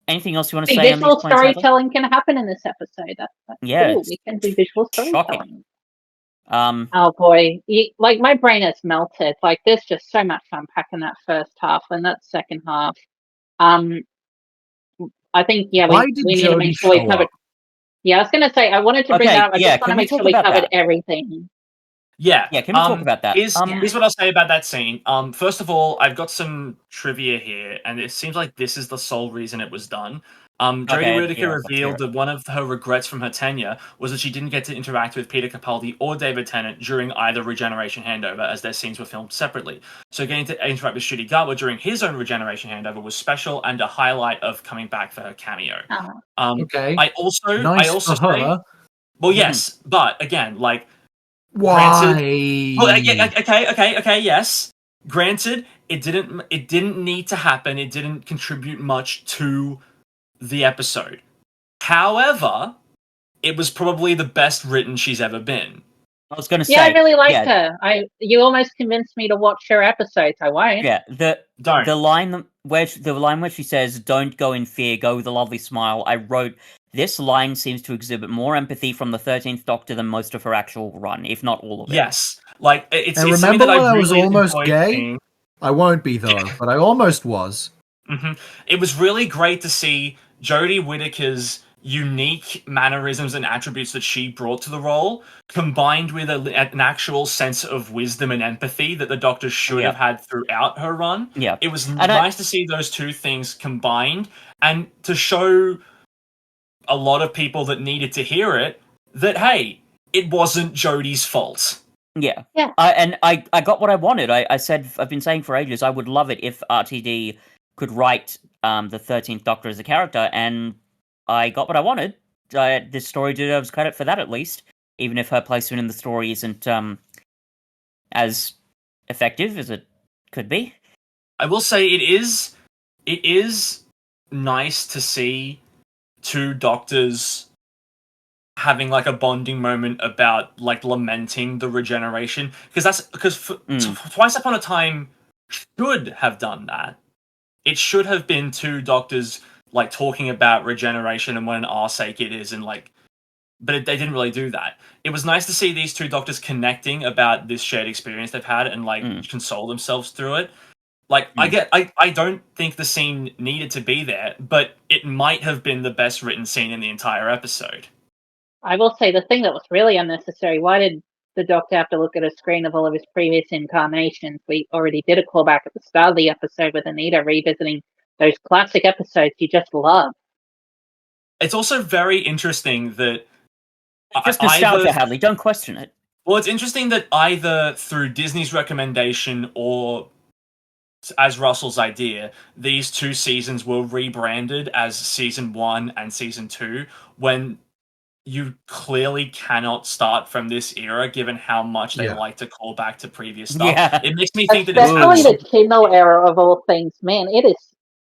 Anything else you want to say? Visual storytelling can happen in this episode. That's cool. We can do visual storytelling. Oh boy, like, my brain has melted. Like, there's just so much to unpack in that first half and that second half. I think we need to make sure we covered. Yeah, I was going to say I wanted to bring that up. I just want to make sure we covered everything. Yeah, can we talk about that? Here's what I'll say about that scene. First of all, I've got some trivia here, and it seems like this is the sole reason it was done. Jodie Whittaker revealed that one of her regrets from her tenure was that she didn't get to interact with Peter Capaldi or David Tennant during either regeneration handover, as their scenes were filmed separately. So getting to interact with Ncuti Gatwa during his own regeneration handover was special and a highlight of coming back for her cameo. Okay. I also for her. say, well, yes, but again, like, why? Okay, yes. Granted, it didn't need to happen. It didn't contribute much to the episode. However, it was probably the best written she's ever been. I was going to say, I really liked her. You almost convinced me to watch her episodes. I won't. Yeah, the line where she says, "Don't go in fear, go with a lovely smile." I wrote, this line seems to exhibit more empathy from the 13th Doctor than most of her actual run, if not all of it. Yes, like it's. And it's remember when I really was almost gay? Seeing. I won't be though, but I almost was. Mm-hmm. It was really great to see Jodie Whittaker's unique mannerisms and attributes that she brought to the role, combined with an actual sense of wisdom and empathy that the Doctor should have had throughout her run. Yeah, it was nice to see those two things combined, and to show a lot of people that needed to hear it that, hey, it wasn't Jodie's fault. Yeah. I got what I wanted. I said, I've been saying for ages, I would love it if RTD could write the 13th Doctor as a character, and I got what I wanted. This story deserves credit for that, at least, even if her placement in the story isn't as effective as it could be. I will say it is nice to see two Doctors having like a bonding moment about like lamenting the regeneration, because Twice Upon a Time should have done that. It should have been two Doctors like talking about regeneration and what an arsake it is, and like, but they didn't really do that. It was nice to see these two Doctors connecting about this shared experience they've had and like console themselves through it. Like, I don't think the scene needed to be there, but it might have been the best written scene in the entire episode. I will say the thing that was really unnecessary, why did the Doctor have to look at a screen of all of his previous incarnations? We already did a callback at the start of the episode with Anita revisiting those classic episodes you just love. It's also very interesting that... Just nostalgia, Hadley, don't question it. Well, it's interesting that either through Disney's recommendation or as Russell's idea, these two seasons were rebranded as Season 1 and Season 2, when you clearly cannot start from this era, given how much they like to call back to previous stuff. Yeah. It makes me think that it's... Especially the Kindle era of all things, man, it is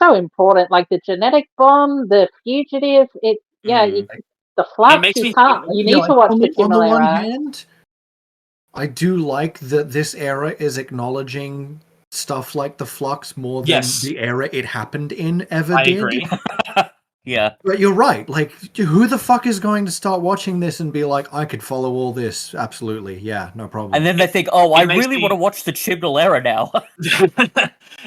so important. Like the genetic bomb, the fugitive, the flux, you need to watch the Kindle era. On the one hand, I do like that this era is acknowledging stuff like the flux more than the era it happened in ever did. I agree. Yeah. But you're right. Like, who the fuck is going to start watching this and be like, I could follow all this? Absolutely. Yeah, no problem. And then they think, I really want to watch the Chibnall era now.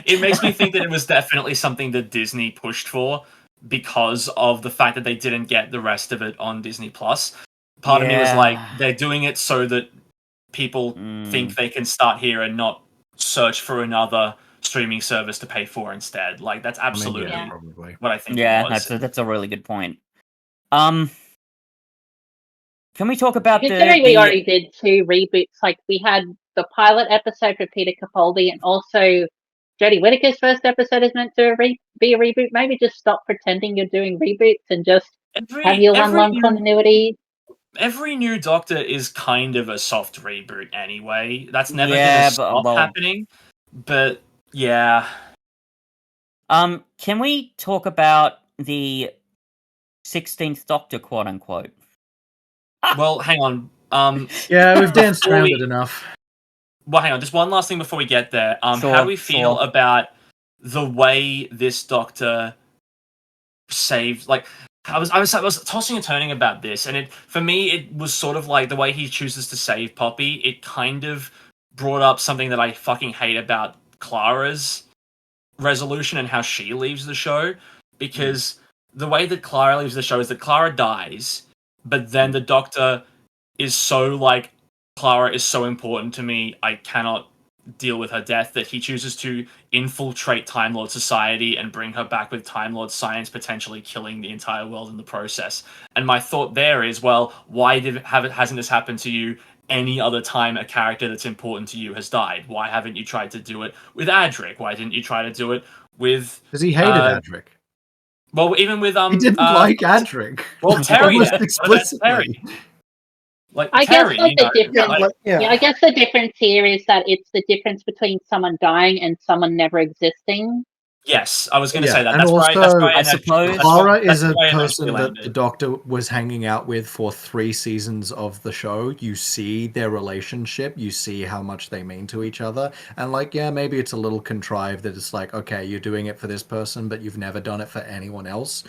It makes me think that it was definitely something that Disney pushed for because of the fact that they didn't get the rest of it on Disney+. Part of me was like, they're doing it so that people think they can start here and not search for another streaming service to pay for instead. Like, that's absolutely what I think it was. That's a really good point. Can we talk about we already did 2 reboots. Like, we had the pilot episode for Peter Capaldi, and also Jodie Whittaker's first episode is meant to be a reboot. Maybe just stop pretending you're doing reboots and just have your one continuity. Every new Doctor is kind of a soft reboot anyway. That's never going to stop happening. But yeah. Can we talk about the 16th Doctor, quote unquote? Well, hang on. We've danced around it enough. Well, hang on. Just one last thing before we get there. How do we feel about the way this Doctor saved? Like, I was tossing and turning about this, and for me it was sort of like the way he chooses to save Poppy. It kind of brought up something that I fucking hate about Clara's resolution and how she leaves the show, because the way that Clara leaves the show is that Clara dies, but then the Doctor is so like, Clara is so important to me, I cannot deal with her death, that he chooses to infiltrate Time Lord society and bring her back with Time Lord science, potentially killing the entire world in the process. And my thought there is, well, why hasn't this happened to you any other time a character that's important to you has died? Why haven't you tried to do it with Adric? Why didn't you try to do it with... Because he hated Adric. Well, even with... he didn't like Adric. Well, Terry... Almost explicitly. Like I Terry, guess the difference. I guess the difference here is that it's the difference between someone dying and someone never existing. Yes, I was going to say that. And that's also, right. I suppose Clara is a person that the Doctor was hanging out with for 3 seasons of the show. You see their relationship, you see how much they mean to each other, and like, yeah, maybe it's a little contrived that it's like, okay, you're doing it for this person, but you've never done it for anyone else.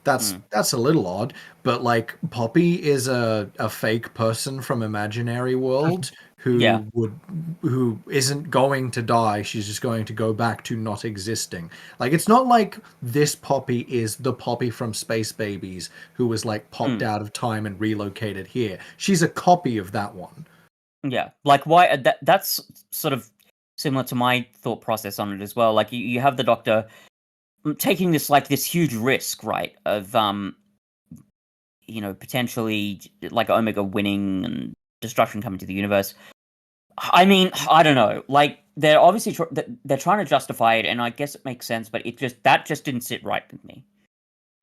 That's a little odd, but like Poppy is a fake person from imaginary world who isn't going to die. She's just going to go back to not existing. Like, it's not like this Poppy is the Poppy from Space Babies who was like popped out of time and relocated here. She's a copy of that one. Yeah, like why that's sort of similar to my thought process on it as well. Like you have the Doctor taking this huge risk, right, of potentially like Omega winning and destruction coming to the universe. I mean, I don't know. Like, they're obviously they're trying to justify it, and I guess it makes sense, but that just didn't sit right with me.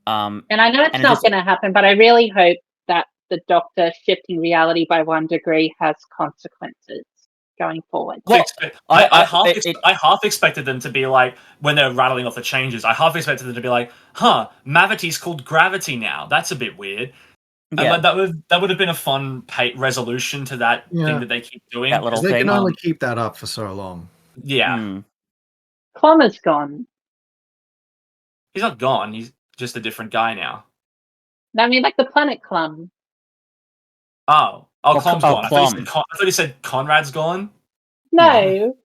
And I know it's not going to happen, but I really hope that the Doctor shifting reality by 1 degree has consequences going forward. Well, I half expected them to be like, when they're rattling off the changes, I half expected them to be like, Mavity's called Gravity now. That's a bit weird. Yeah. And that would have been a fun resolution to that thing that they keep doing. That little they thing. can only keep that up for so long. Yeah. Clommer's gone. He's not gone. He's just a different guy now. I mean, like the planet Clom. Clom's gone. I thought you said Conrad's gone. No.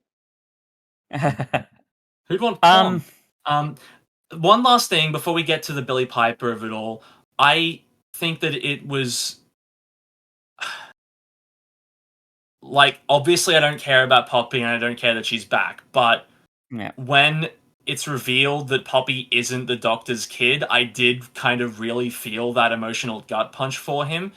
Who'd want Clom? One last thing before we get to the Billy Piper of it all. I think that it was like, obviously I don't care about Poppy and I don't care that she's back, but when it's revealed that Poppy isn't the Doctor's kid, I did kind of really feel that emotional gut punch for him.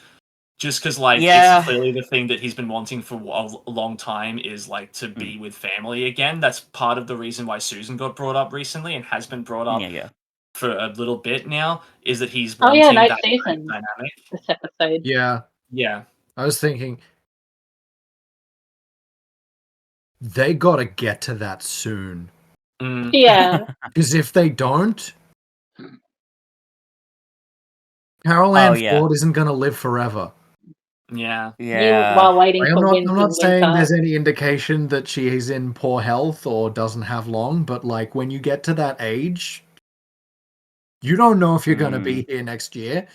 Just because, it's clearly the thing that he's been wanting for a long time is, like, to be with family again. That's part of the reason why Susan got brought up recently and has been brought up for a little bit now, is that he's wanting that dynamic. This episode. Yeah. Yeah. I was thinking, they gotta get to that soon. Yeah. Because if they don't, Carol Ann Ford isn't gonna live forever. Yeah. While waiting for I'm not saying there's any indication that she is in poor health or doesn't have long, but like when you get to that age, you don't know if you're going to be here next year.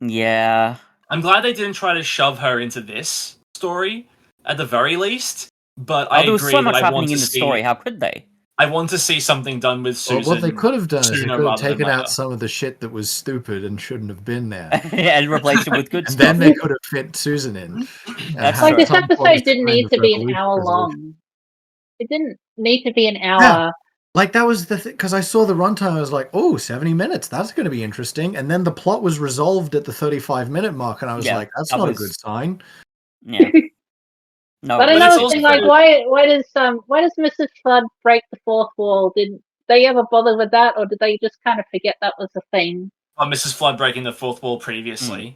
Yeah. I'm glad they didn't try to shove her into this story at the very least, but I agree. There was so much happening in the story. How could they? I want to see something done with Susan. Well, what they could have done is they could have taken out some of the shit that was stupid and shouldn't have been there. And replaced it with good and stuff. then they could have fit Susan in. That's like this episode didn't need to be an hour long. It didn't need to be an hour. Yeah. Like, that was the thing, because I saw the runtime, I was like, 70 minutes, that's going to be interesting. And then the plot was resolved at the 35-minute mark, and I was like, that's not a good sign. Yeah. No, but another thing, like, why does Mrs. Flood break the fourth wall? Did they ever bother with that, or did they just kind of forget that was a thing? Mrs. Flood breaking the fourth wall previously.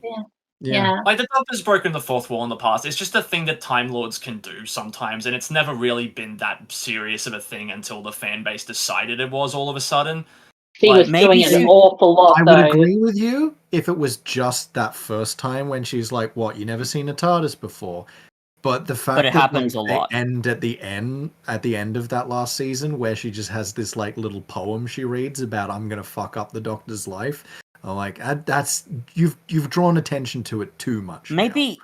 Yeah. Like, the Doctor's broken the fourth wall in the past. It's just a thing that Time Lords can do sometimes, and it's never really been that serious of a thing until the fan base decided it was all of a sudden. She was doing it an awful lot, I would agree with you if it was just that first time when she's like, what, you never seen a TARDIS before? But the fact that it happens a lot. And at the end of that last season, where she just has this like little poem she reads about I'm gonna fuck up the Doctor's life. I'm like, that's you've drawn attention to it too much. Maybe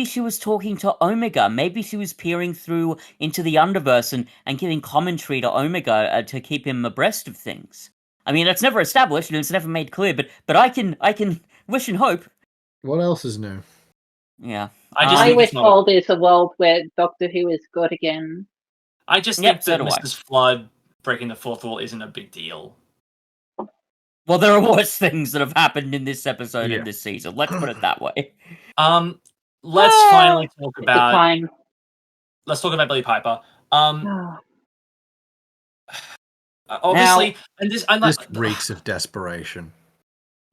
she was talking to Omega. Maybe she was peering through into the underverse and giving commentary to Omega to keep him abreast of things. I mean, that's never established and it's never made clear. But I can wish and hope. What else is new? Yeah. I wish all there's a world where Doctor Who is good again. I just think that Mrs. Flood breaking the fourth wall isn't a big deal. Well, there are worse things that have happened in this episode and this season. Let's put it that way. Let's finally talk about. Let's talk about Billie Piper. Obviously, now, this reeks of desperation.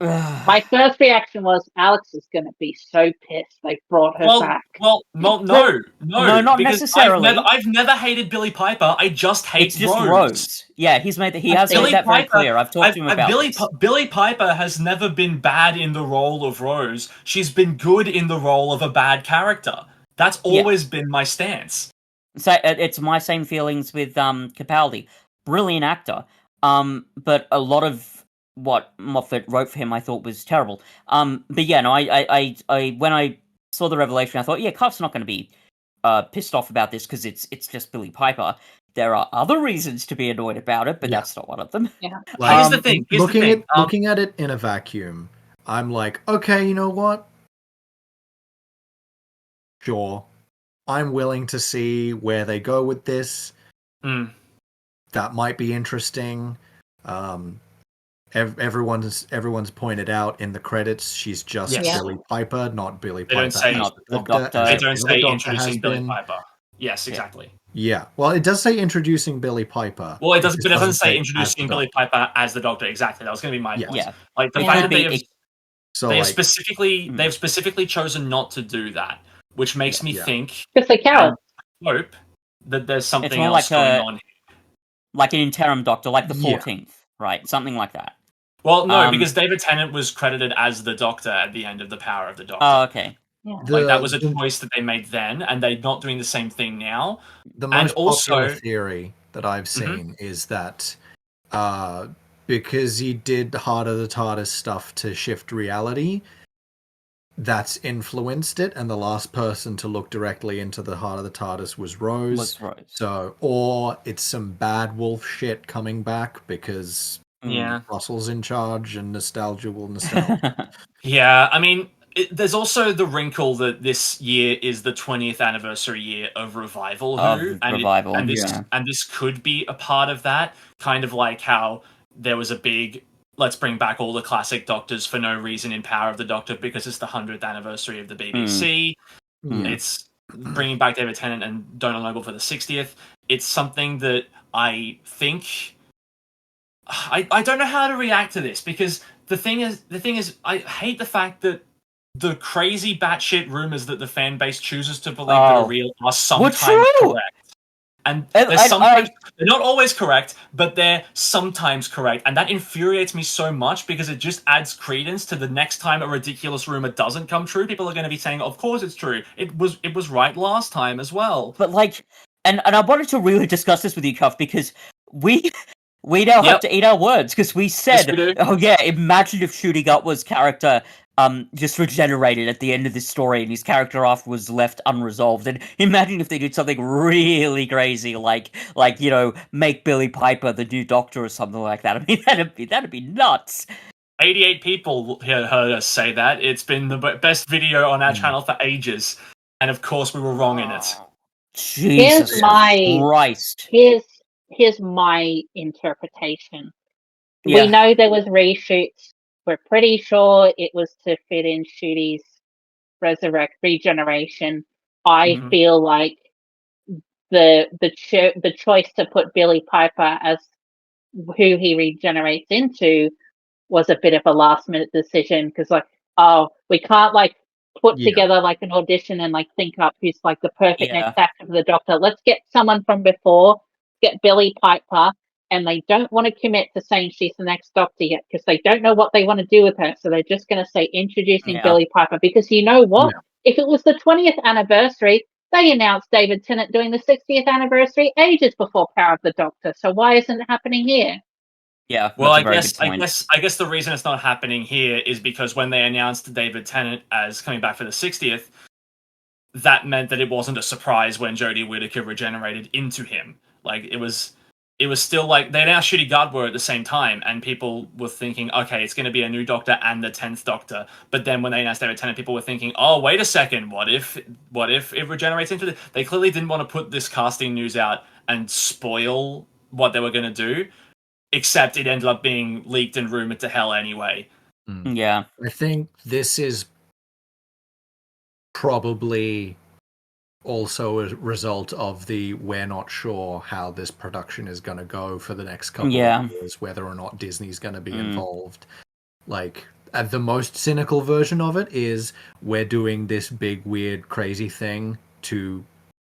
My first reaction was Alex is going to be so pissed they brought her back. Well, no, not necessarily. I've never hated Billie Piper. I just hate Rose. Yeah, he has made that very clear. I've talked to him about this. Billie Piper has never been bad in the role of Rose. She's been good in the role of a bad character. That's always been my stance. So it's my same feelings with Capaldi. Brilliant actor. But a lot of what Moffat wrote for him, I thought was terrible. But yeah, no, I when I saw the revelation, I thought, yeah, Cuff's not going to be pissed off about this because it's just Billie Piper. There are other reasons to be annoyed about it, but that's not one of them. Yeah. Here's the thing. Looking at it in a vacuum, I'm like, okay, you know what? Sure, I'm willing to see where they go with this. That might be interesting. Everyone's pointed out in the credits she's just Billie Piper, not Billie Piper. They don't say introducing Billie Piper. Yes, exactly. Yeah. Well, it does say introducing Billie Piper. Well, it doesn't say introducing Billie Piper as the Doctor. Exactly. That was going to be my point. Yeah. Like the fact that they've specifically chosen not to do that, which makes me think because they can hope that there's something else going on here. Like an interim Doctor, like the 14th, right? Something like that. Well, no, because David Tennant was credited as the Doctor at the end of The Power of the Doctor. Oh, okay. Yeah. That was a choice that they made then, and they're not doing the same thing now. The most popular theory that I've seen is that because he did Heart of the TARDIS stuff to shift reality, that's influenced it, and the last person to look directly into the Heart of the TARDIS was Rose. So, or it's some bad wolf shit coming back because Russell's in charge and nostalgia. Yeah, I mean, there's also the wrinkle that this year is the 20th anniversary year of Revival Who, and this could be a part of that, kind of like how there was a big let's bring back all the classic Doctors for no reason in Power of the Doctor because it's the 100th anniversary of the BBC. It's bringing back David Tennant and Donald Noble for the 60th. It's something that I think I don't know how to react to this because the thing is I hate the fact that the crazy batshit rumors that the fan base chooses to believe that are real are sometimes correct. And they're not always correct, but they're sometimes correct. And that infuriates me so much because it just adds credence to the next time a ridiculous rumor doesn't come true. People are going to be saying, of course it's true. It was right last time as well. But and I wanted to really discuss this with you, Cuff, because we now have to eat our words because we said, imagine if Ncuti Gatwa's character just regenerated at the end of this story and his character arc was left unresolved. And imagine if they did something really crazy, like make Billie Piper the new Doctor or something like that. I mean, that'd be nuts. 88 people heard us say that. It's been the best video on our channel for ages, and of course we were wrong in it. Jesus Christ! Here's my interpretation. We know there was reshoots. We're pretty sure it was to fit in Ncuti's regeneration. I feel like the choice to put Billie Piper as who he regenerates into was a bit of a last minute decision because we can't put together an audition and think up who's the perfect next actor for the Doctor. Let's get someone from before, get Billie Piper. And they don't want to commit to saying she's the next Doctor yet because they don't know what they want to do with her. So they're just going to say introducing Billie Piper. Because you know what? If it was the 20th anniversary, they announced David Tennant doing the 60th anniversary ages before Power of the Doctor. So why isn't it happening here? Yeah. Well, I guess the reason it's not happening here is because when they announced David Tennant as coming back for the 60th, that meant that it wasn't a surprise when Jodie Whittaker regenerated into him. It was. it was still like they announced Ncuti Gatwa at the same time, and people were thinking, okay, it's going to be a new Doctor and the 10th Doctor. But then when they announced David Tennant, people were thinking, oh, wait a second, what if it regenerates into the... They clearly didn't want to put this casting news out and spoil what they were going to do, except it ended up being leaked and rumored to hell anyway. Yeah. I think this is probably also a result of the we're not sure how this production is going to go for the next couple of years, whether or not Disney's going to be involved. Like, the most cynical version of it is we're doing this big, weird, crazy thing to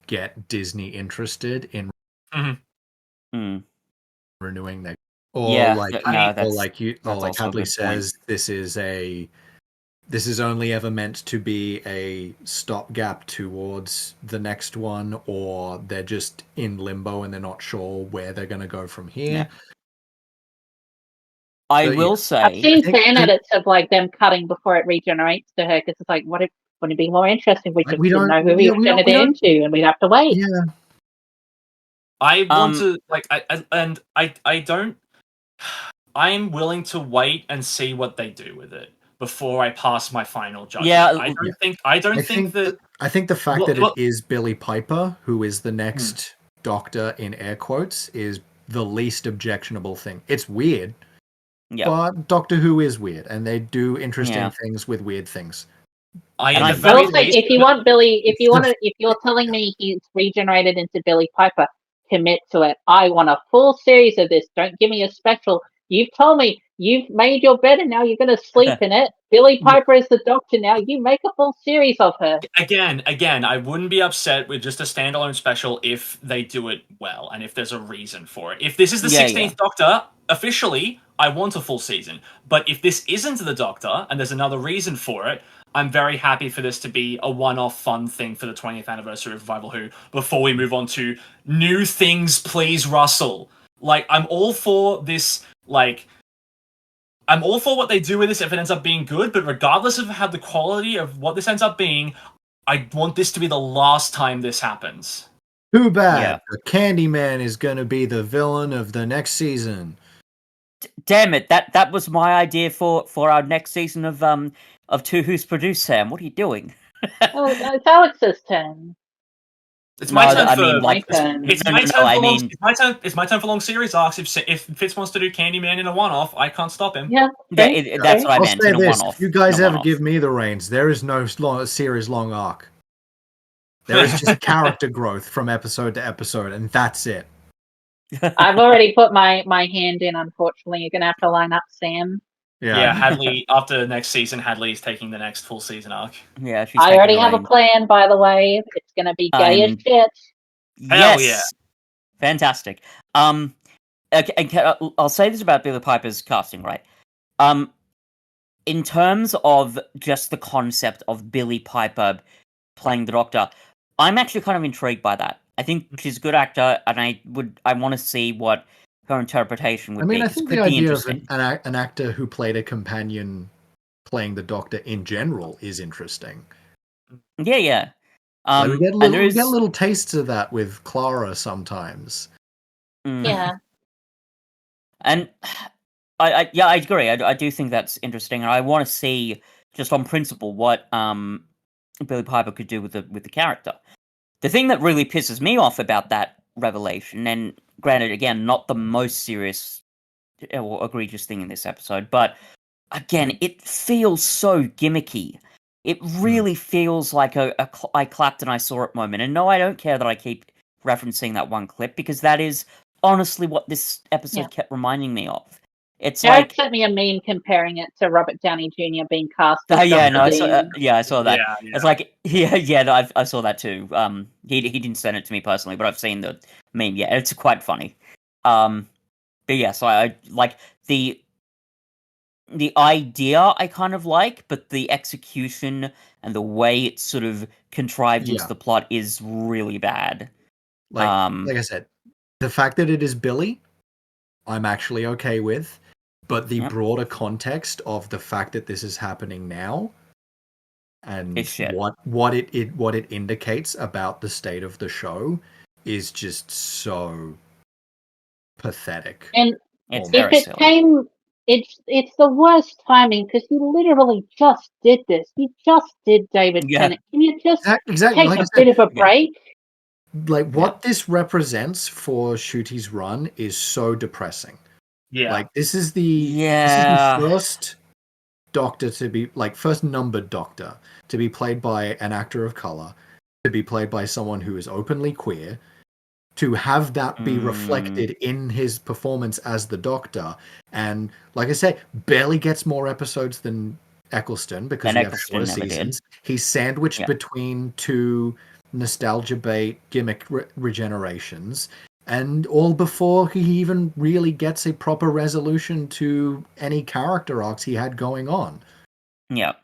get Disney interested in renewing their... Or like Hadley says, this is only ever meant to be a stopgap towards the next one, or they're just in limbo and they're not sure where they're going to go from here. Yeah. I will say... I've seen fan edits of like them cutting before it regenerates to her, because it's like, wouldn't it be more interesting if we just didn't know who we were going to into and we'd have to wait? Yeah. I want to, like, I don't... I'm willing to wait and see what they do with it before I pass my final judgment. Yeah, I think the fact that it is Billie Piper who is the next Doctor in air quotes is the least objectionable thing. It's weird, but Doctor Who is weird, and they do interesting things with weird things. If you want Billy, if you're telling me he's regenerated into Billie Piper, commit to it. I want a full series of this. Don't give me a special. You've told me you've made your bed and now you're going to sleep in it. Billie Piper is the Doctor now. You make a full series of her. Again, I wouldn't be upset with just a standalone special if they do it well and if there's a reason for it. If this is the 16th Doctor, officially, I want a full season. But if this isn't the Doctor and there's another reason for it, I'm very happy for this to be a one-off fun thing for the 20th anniversary of Revival Who before we move on to new things, please, Russell. Like, I'm all for this, like... I'm all for what they do with this if it ends up being good, but regardless of how the quality of what this ends up being, I want this to be the last time this happens. Too bad. Yeah. The Candyman is going to be the villain of the next season. Damn it! That was my idea for our next season of Two Who's produced. Sam, what are you doing? It's Alex's turn. It's my turn It's my turn for long series arcs. If Fitz wants to do Candyman in a one-off, I can't stop him. Yeah, that's what I meant. In a one-off. If you guys ever give me the reins, there is no series long arc. There is just character growth from episode to episode, and that's it. I've already put my hand in. Unfortunately, you're gonna have to line up Sam. Yeah, Hadley. After next season, Hadley's taking the next full season arc. Yeah, I already have a plan. By the way, it's gonna be gay as shit. Hell yeah! Fantastic. Okay, I'll say this about Billie Piper's casting, right? In terms of just the concept of Billie Piper playing the Doctor, I'm actually kind of intrigued by that. I think she's a good actor, and I want to see what her interpretation would be. I think the idea of an actor who played a companion playing the Doctor in general is interesting. Yeah. We get little tastes of that with Clara sometimes. Yeah. And I agree. I do think that's interesting, and I want to see, just on principle, what Billie Piper could do with the character. The thing that really pisses me off about that revelation, and granted, again, not the most serious or egregious thing in this episode, but again, it feels so gimmicky. It really feels like a I clapped and I saw it moment. And no, I don't care that I keep referencing that one clip, because that is honestly what this episode kept reminding me of. It's Eric sent me a meme comparing it to Robert Downey Jr. being cast. I saw that. Yeah. It's like, I saw that too. He didn't send it to me personally, but I've seen the meme. Yeah, it's quite funny. But yeah, so I like the idea I kind of like, but the execution and the way it's sort of contrived into the plot is really bad. Like I said, the fact that it is Billy, I'm actually okay with. But the broader context of the fact that this is happening now, and what it indicates about the state of the show, is just so pathetic. And it's if it came, it's the worst timing because you literally just did this. You just did David Tennant. Can you just exactly take like a bit of a break? Like what this represents for Ncuti's run is so depressing. Yeah. Like this is the first Doctor to be first numbered Doctor to be played by an actor of color, to be played by someone who is openly queer, to have that be reflected in his performance as the Doctor, and like I say, barely gets more episodes than Eccleston because we have shorter seasons. He's sandwiched between two nostalgia bait gimmick regenerations, and all before he even really gets a proper resolution to any character arcs he had going on. Yeah.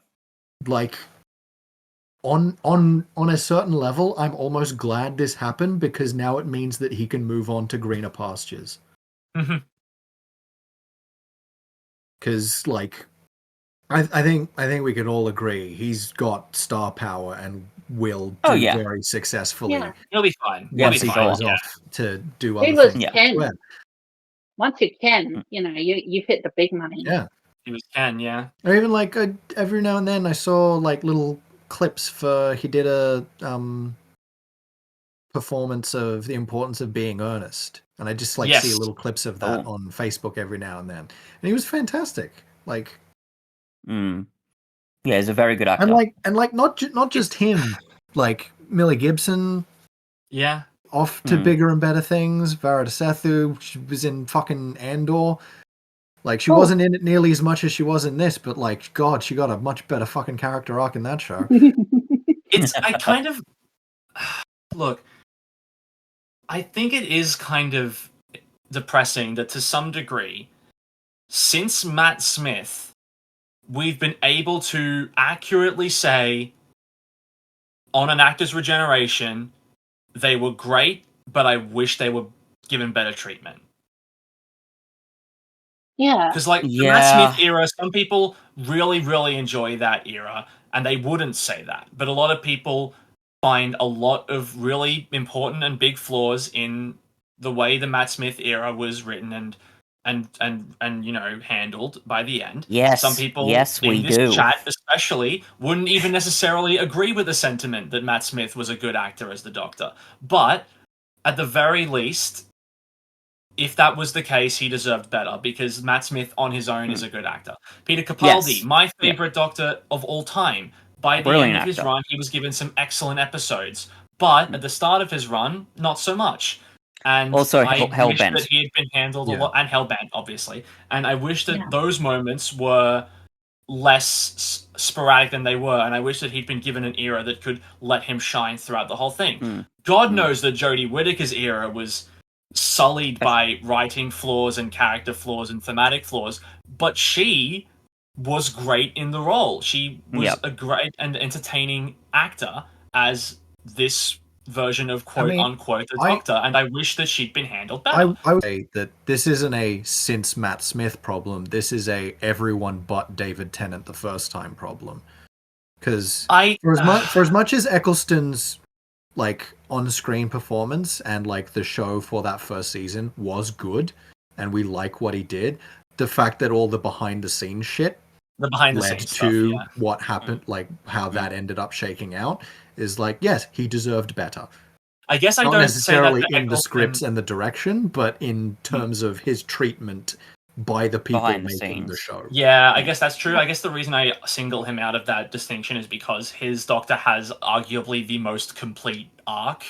Like on a certain level, I'm almost glad this happened because now it means that he can move on to greener pastures. Because I think we can all agree he's got star power and will do very successfully. Yeah. He'll be fine. Once he goes off to do other things. Ken. Once you can, you've hit the big money. Yeah. He was Ken, yeah. Or even every now and then I saw little clips for he did a performance of The Importance of Being Earnest, and I just see little clips of that on Facebook every now and then, and he was fantastic. Yeah, he's a very good actor. And not just him, Millie Gibson, off to bigger and better things. Varada Sethu, she was in fucking Andor. She wasn't in it nearly as much as she was in this, but God, she got a much better fucking character arc in that show. Look, I think it is kind of depressing that to some degree, since Matt Smith, we've been able to accurately say on an actor's regeneration, they were great, but I wish they were given better treatment. Yeah. Because the Matt Smith era, some people really, really enjoy that era, and they wouldn't say that. But a lot of people find a lot of really important and big flaws in the way the Matt Smith era was written and handled by the end. Yes. Some people in this chat especially wouldn't even necessarily agree with the sentiment that Matt Smith was a good actor as the Doctor. But at the very least, if that was the case, he deserved better because Matt Smith on his own is a good actor. Peter Capaldi, my favorite Doctor of all time. By the end of his run, he was given some excellent episodes. But at the start of his run, not so much. And also, I wish Hellbent. that he had been handled a lot, and Hellbent, obviously. And I wish that those moments were less sporadic than they were, and I wish that he'd been given an era that could let him shine throughout the whole thing. God knows that Jodie Whittaker's era was sullied by writing flaws and character flaws and thematic flaws, but she was great in the role. She was a great and entertaining actor as this version of quote-unquote the Doctor, and I wish that she'd been handled better. I would say that this isn't a since Matt Smith problem, this is a everyone but David Tennant the first time problem. Because for as much as Eccleston's on-screen performance and the show for that first season was good, and we like what he did, the fact that all the behind-the-scenes shit led to what happened, how that ended up shaking out, is yes, he deserved better. I guess I don't don't necessarily say that in the scripts and the direction, but in terms of his treatment by the people making the show. Yeah, I guess that's true. I guess the reason I single him out of that distinction is because his Doctor has arguably the most complete arc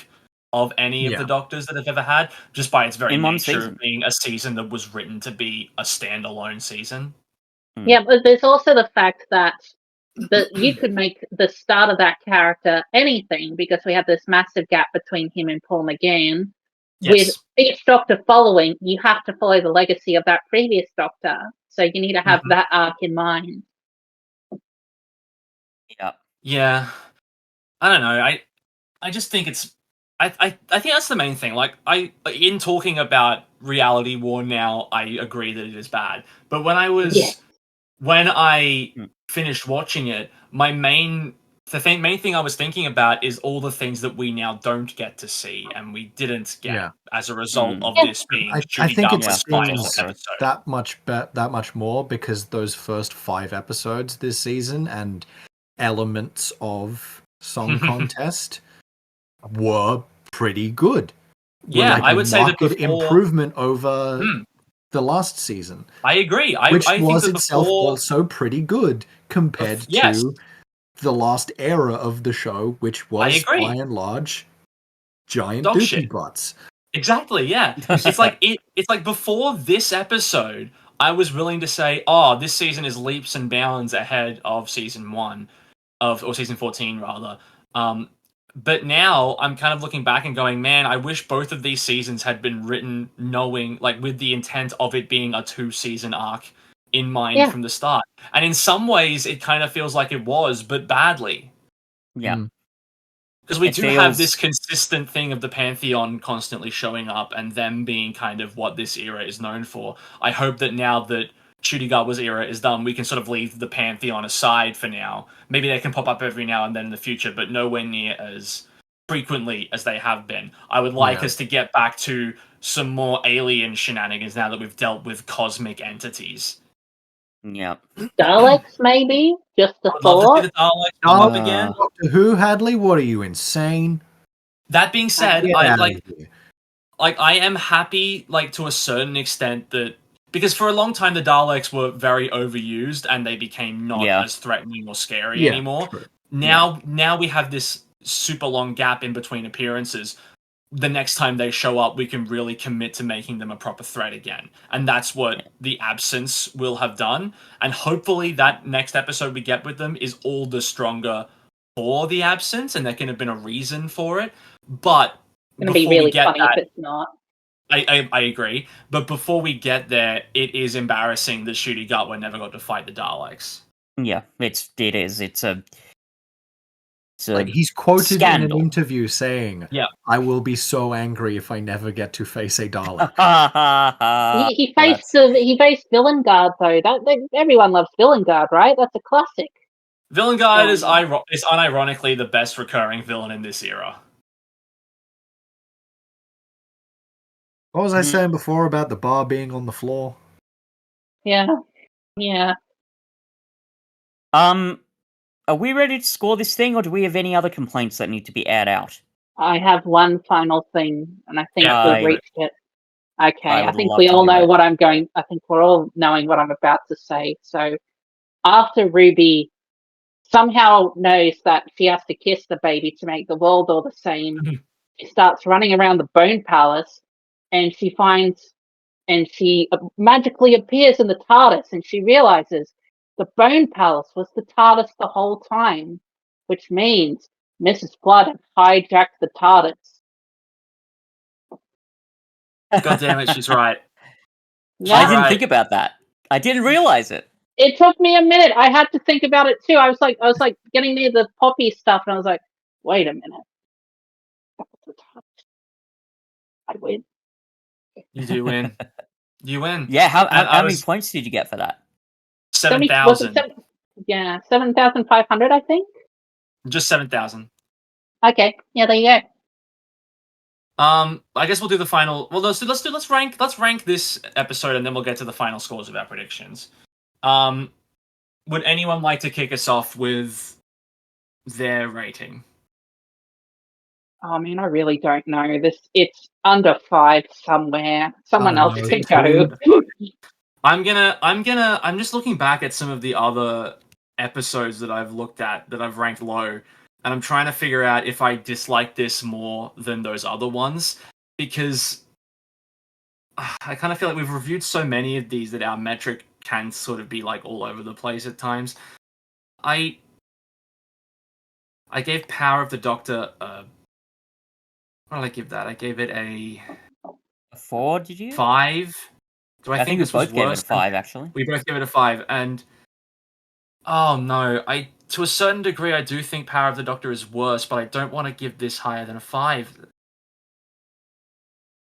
of any of the Doctors that have ever had, just by its very nature of being a season that was written to be a standalone season. Yeah, but there's also the fact that you could make the start of that character anything, because we have this massive gap between him and Paul McGann. With each Doctor following, you have to follow the legacy of that previous Doctor. So you need to have that arc in mind. Yeah. I don't know. I just think it's... I think that's the main thing. In talking about Reality War now, I agree that it is bad. But when I finished watching it, my main the main thing I was thinking about is all the things that we now don't get to see, and we didn't get as a result of this being I think it final stings episode. that much more because those first 5 episodes this season and elements of Song Contest were pretty good. Yeah, I would say that improvement over the last season. I agree. Which I was think that itself also pretty good compared to the last era of the show, which was by and large giant dookie butts. Exactly, yeah. It's like before this episode, I was willing to say, oh, this season is leaps and bounds ahead of season 1 or season 14 rather. But now I'm kind of looking back and going, man, I wish both of these seasons had been written knowing, like, with the intent of it being a 2-season arc in mind from the start. And in some ways, it kind of feels like it was, but badly. Yeah. Because we have this consistent thing of the Pantheon constantly showing up and them being kind of what this era is known for. I hope that now that Ncuti Gatwa's era is done, we can sort of leave the Pantheon aside for now. Maybe they can pop up every now and then in the future, but nowhere near as frequently as they have been. I would like us to get back to some more alien shenanigans now that we've dealt with cosmic entities. Yeah. Daleks, maybe? Just a thought. Love to see the Daleks come up again. Doctor Who, Hadley? What are you, insane? That being said, I am happy, like, to a certain extent that because for a long time the Daleks were very overused and they became not as threatening or scary anymore. True. Now we have this super long gap in between appearances. The next time they show up, we can really commit to making them a proper threat again. And that's what the absence will have done. And hopefully that next episode we get with them is all the stronger for the absence, and there can have been a reason for it. But it's going to be really funny if it's not. I agree. But before we get there, it is embarrassing that Ncuti Gatwa never got to fight the Daleks. Yeah, it is. It's like he's quoted scandal. in an interview saying, I will be so angry if I never get to face a Dalek. he faced Villain Guard though. Everyone loves Villain Guard, right? That's a classic. Villain Guard is unironically the best recurring villain in this era. What was I saying before about the bar being on the floor? Yeah. Are we ready to score this thing, or do we have any other complaints that need to be aired out? I have one final thing, and I think we've reached it. Okay, I think we all know what I'm going. I think we're all knowing what I'm about to say. So, after Ruby somehow knows that she has to kiss the baby to make the world all the same, she starts running around the Bone Palace, and she magically appears in the TARDIS, and she realizes the Bone Palace was the TARDIS the whole time, which means Mrs. Flood had hijacked the TARDIS. God damn it, she's right. I didn't think about that. I didn't realize it. It took me a minute. I had to think about it too. I was like getting near the poppy stuff, and I was like, wait a minute. I win. You do win. You win. Yeah, how many points did you get for that? 7,000. 7,500, I think. Just 7,000. Okay. Yeah, there you go. I guess we'll do the final. Well, let's rank this episode, and then we'll get to the final scores of our predictions. Would anyone like to kick us off with their rating? I mean, I really don't know. It's under 5 somewhere. Someone else can go. I'm just looking back at some of the other episodes that I've looked at that I've ranked low, and I'm trying to figure out if I dislike this more than those other ones, because I kind of feel like we've reviewed so many of these that our metric can sort of be like all over the place at times. I gave Power of the Doctor what did I give that? I gave it a 4, did you? 5. Do I think we both gave it a 5, actually. We both gave it a 5, and oh no, to a certain degree I do think Power of the Doctor is worse, but I don't want to give this higher than a 5.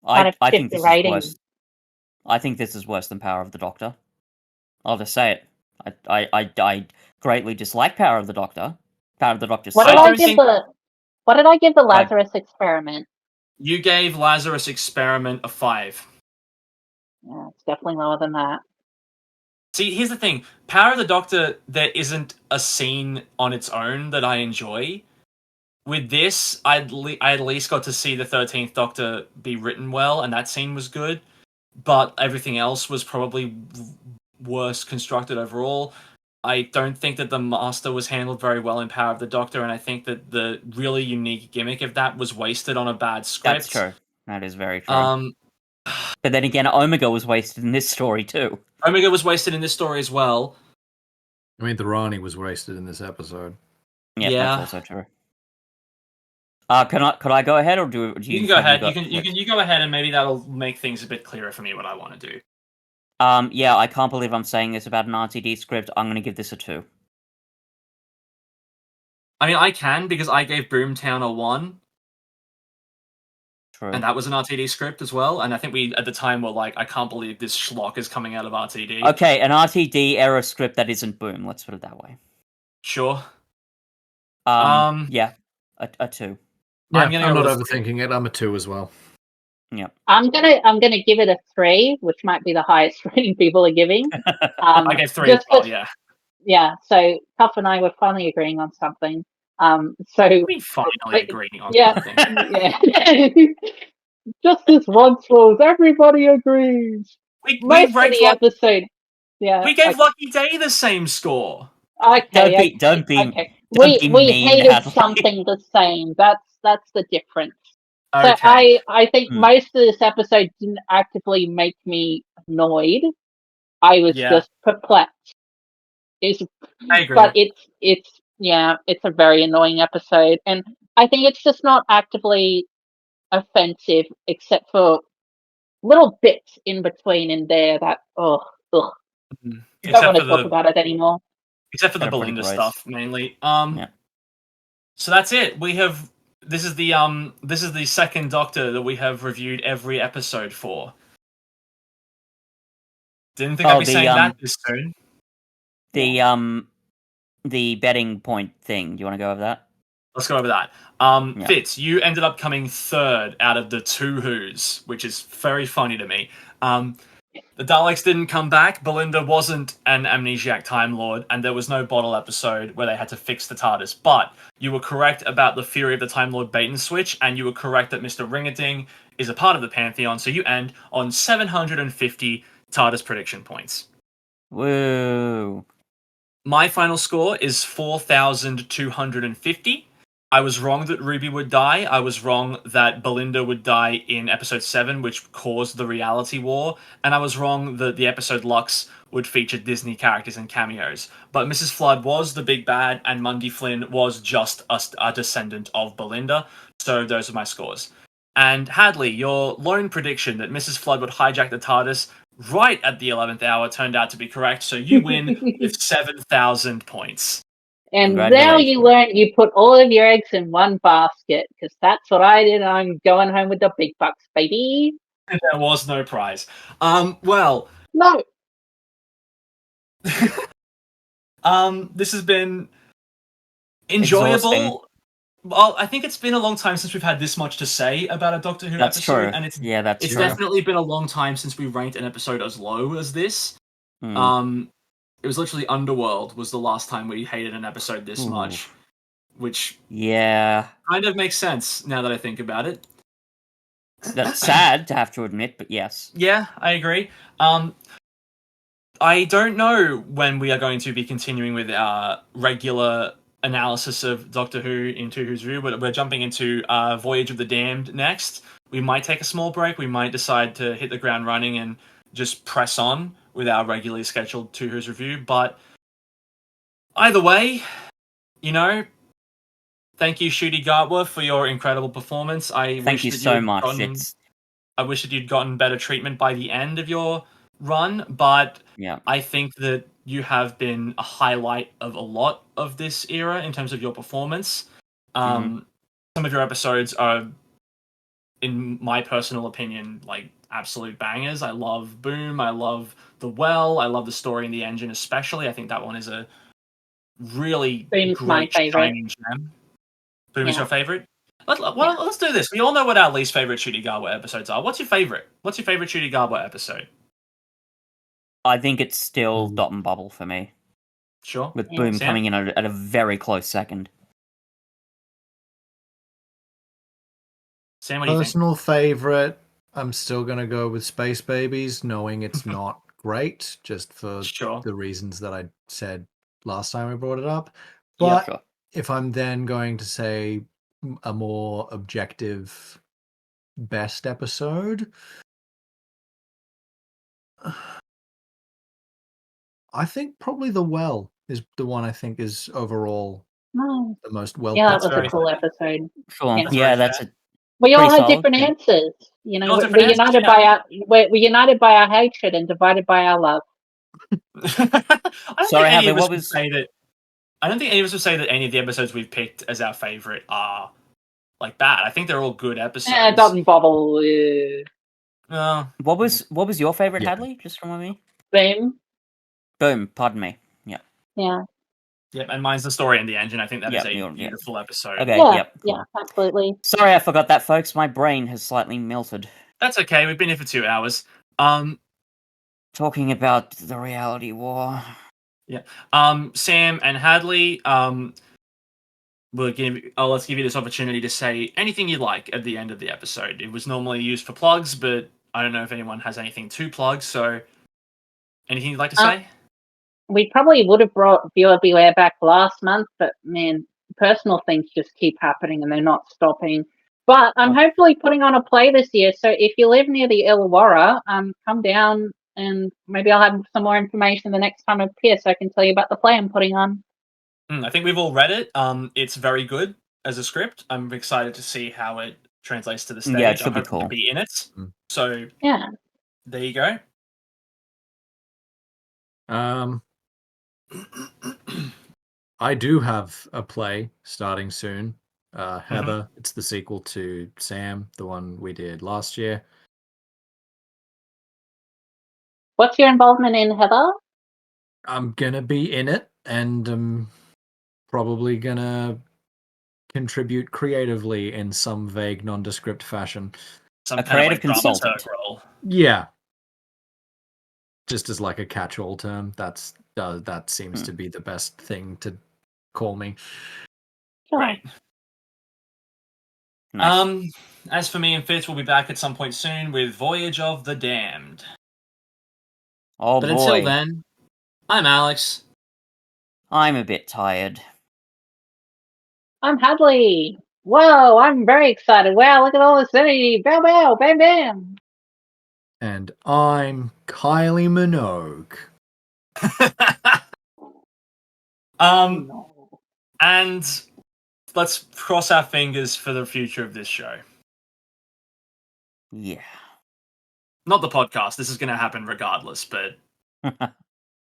I think this is worse. I think this is worse than Power of the Doctor. I'll just say it. I greatly dislike Power of the Doctor, Power of the Doctor. What did I give the Lazarus Experiment? You gave Lazarus Experiment a 5. Yeah, it's definitely lower than that. See, here's the thing. Power of the Doctor, there isn't a scene on its own that I enjoy. With this, I at least got to see the 13th Doctor be written well, and that scene was good. But everything else was probably worse constructed overall. I don't think that the Master was handled very well in Power of the Doctor, and I think that the really unique gimmick of that was wasted on a bad script. That's true. That is very true. But then again, Omega was wasted in this story too. Omega was wasted in this story as well. I mean, the Rani was wasted in this episode. Yeah, that's also true. Could I go ahead, or do you? You can go ahead. You go ahead, and maybe that'll make things a bit clearer for me what I want to do. Yeah, I can't believe I'm saying this about an RTD script. I'm going to give this a 2. I mean, I can, because I gave Boomtown a 1. True. And that was an RTD script as well, and I think we, at the time, were like, I can't believe this schlock is coming out of RTD. Okay, an RTD era script that isn't Boom, let's put it that way. Sure. Yeah, a 2. Yeah, I'm not overthinking it, I'm a 2 as well. Yeah. I'm gonna give it a 3, which might be the highest rating people are giving. I gave 3 as well, yeah. Yeah, so Tuff and I were finally agreeing on something. So we finally agreeing on something. Yeah. Just this once rules, everybody agrees. Most of the episode. Yeah. We gave Lucky Day the same score. Okay. Don't be we mean, hated Hadley. something the same. That's the difference. Okay. So I think most of this episode didn't actively make me annoyed. I was just perplexed. I agree. But it's a very annoying episode, and I think it's just not actively offensive, except for little bits in between in there that I don't want to talk about it anymore. Except for the Belinda stuff, mainly. So that's it. This is the second Doctor that we have reviewed every episode for. Didn't think I'd be saying that this soon. The betting point thing. Do you want to go over that? Let's go over that. Fitz, you ended up coming third out of the 2 Who's, which is very funny to me. The Daleks didn't come back, Belinda wasn't an amnesiac Time Lord, and there was no bottle episode where they had to fix the TARDIS. But you were correct about the Fury of the Time Lord bait and switch, and you were correct that Mr. Ringading is a part of the Pantheon, so you end on 750 TARDIS prediction points. Woo! My final score is 4,250. I was wrong that Ruby would die. I was wrong that Belinda would die in episode 7, which caused the reality war. And I was wrong that the episode Lux would feature Disney characters and cameos. But Mrs. Flood was the big bad, and Mundy Flynn was just a descendant of Belinda. So those are my scores. And Hadley, your lone prediction that Mrs. Flood would hijack the TARDIS right at the 11th hour turned out to be correct, so you win with 7,000 points. And now you learn you put all of your eggs in one basket, because that's what I did. I'm going home with the big bucks, baby. There was no prize. Well... No! This has been enjoyable. Exhausting. Well, I think it's been a long time since we've had this much to say about a Doctor Who episode. True. And it's true. Definitely been a long time since we ranked an episode as low as this. It was literally Underworld was the last time we hated an episode this much. Which kind of makes sense now that I think about it. That's sad to have to admit, but yes. Yeah, I agree. I don't know when we are going to be continuing with our regular analysis of Doctor Who into Who's Who, but we're jumping into Voyage of the Damned next. We might take a small break. We might decide to hit the ground running and just press on with our regularly scheduled Two Who's review. But either way, thank you, Ncuti Gatwa, for your incredible performance. Thank you so much. I wish that you'd gotten better treatment by the end of your run, but I think that you have been a highlight of a lot of this era in terms of your performance. Some of your episodes are, in my personal opinion, like absolute bangers. I love Boom, I love The Well, I love the story in the engine especially. I think that one is a really Boom's my great favorite. shining gem. Boom is your favorite? Let's do this. We all know what our least favorite Ncuti Gatwa episodes are. What's your favorite? What's your favorite Ncuti Gatwa episode? I think it's still Dot and Bubble for me. Sure. With Boom Sam? coming in at a very close second. Sam, what do you think? Personal favorite, I'm still going to go with Space Babies, knowing it's not great, just for the reasons that I said last time I brought it up. But if I'm then going to say a more objective best episode, I think probably The Well is the one I think is overall the most well. Yeah, that was a cool episode. Cool. Yeah, that's a. We all had different answers. You know, we're united by our hatred and divided by our love. Sorry, Hadley, what was? I don't think any of us would say that any of the episodes we've picked as our favorite are like bad. I think they're all good episodes. Yeah, it doesn't bubble. What was your favorite, Hadley? Just remind me. Boom. Boom. Pardon me. Yeah. Yeah. Yep, and mine's the story and the engine. I think that is a beautiful episode. Okay. Yeah, absolutely. Sorry, I forgot that, folks. My brain has slightly melted. That's okay. We've been here for 2 hours. Talking about the reality war. Yeah. Sam and Hadley. Let's give you this opportunity to say anything you like at the end of the episode. It was normally used for plugs, but I don't know if anyone has anything to plug. So, anything you'd like to say? We probably would have brought Viewer Beware back last month, but man, personal things just keep happening and they're not stopping. But I'm hopefully putting on a play this year. So if you live near the Illawarra, come down and maybe I'll have some more information the next time I appear so I can tell you about the play I'm putting on. I think we've all read it. It's very good as a script. I'm excited to see how it translates to the stage. Yeah, it should I be cool. To be in it. So yeah, there you go. I do have a play starting soon. Heather, it's the sequel to Sam, the one we did last year. What's your involvement in Heather? I'm gonna be in it, and I'm probably gonna contribute creatively in some vague, nondescript fashion. Some a creative consultant role. Yeah. Just as like a catch-all term, that seems to be the best thing to call me. Right. Nice. As for me and Fitz, we'll be back at some point soon with Voyage of the Damned. Oh, but boy. Until then, I'm Alex. I'm a bit tired. I'm Hadley. Whoa, I'm very excited. Wow, look at all this energy. Bow, bow, bam, bam. And I'm Kylie Minogue. And let's cross our fingers for the future of this show. Yeah. Not the podcast. This is going to happen regardless, but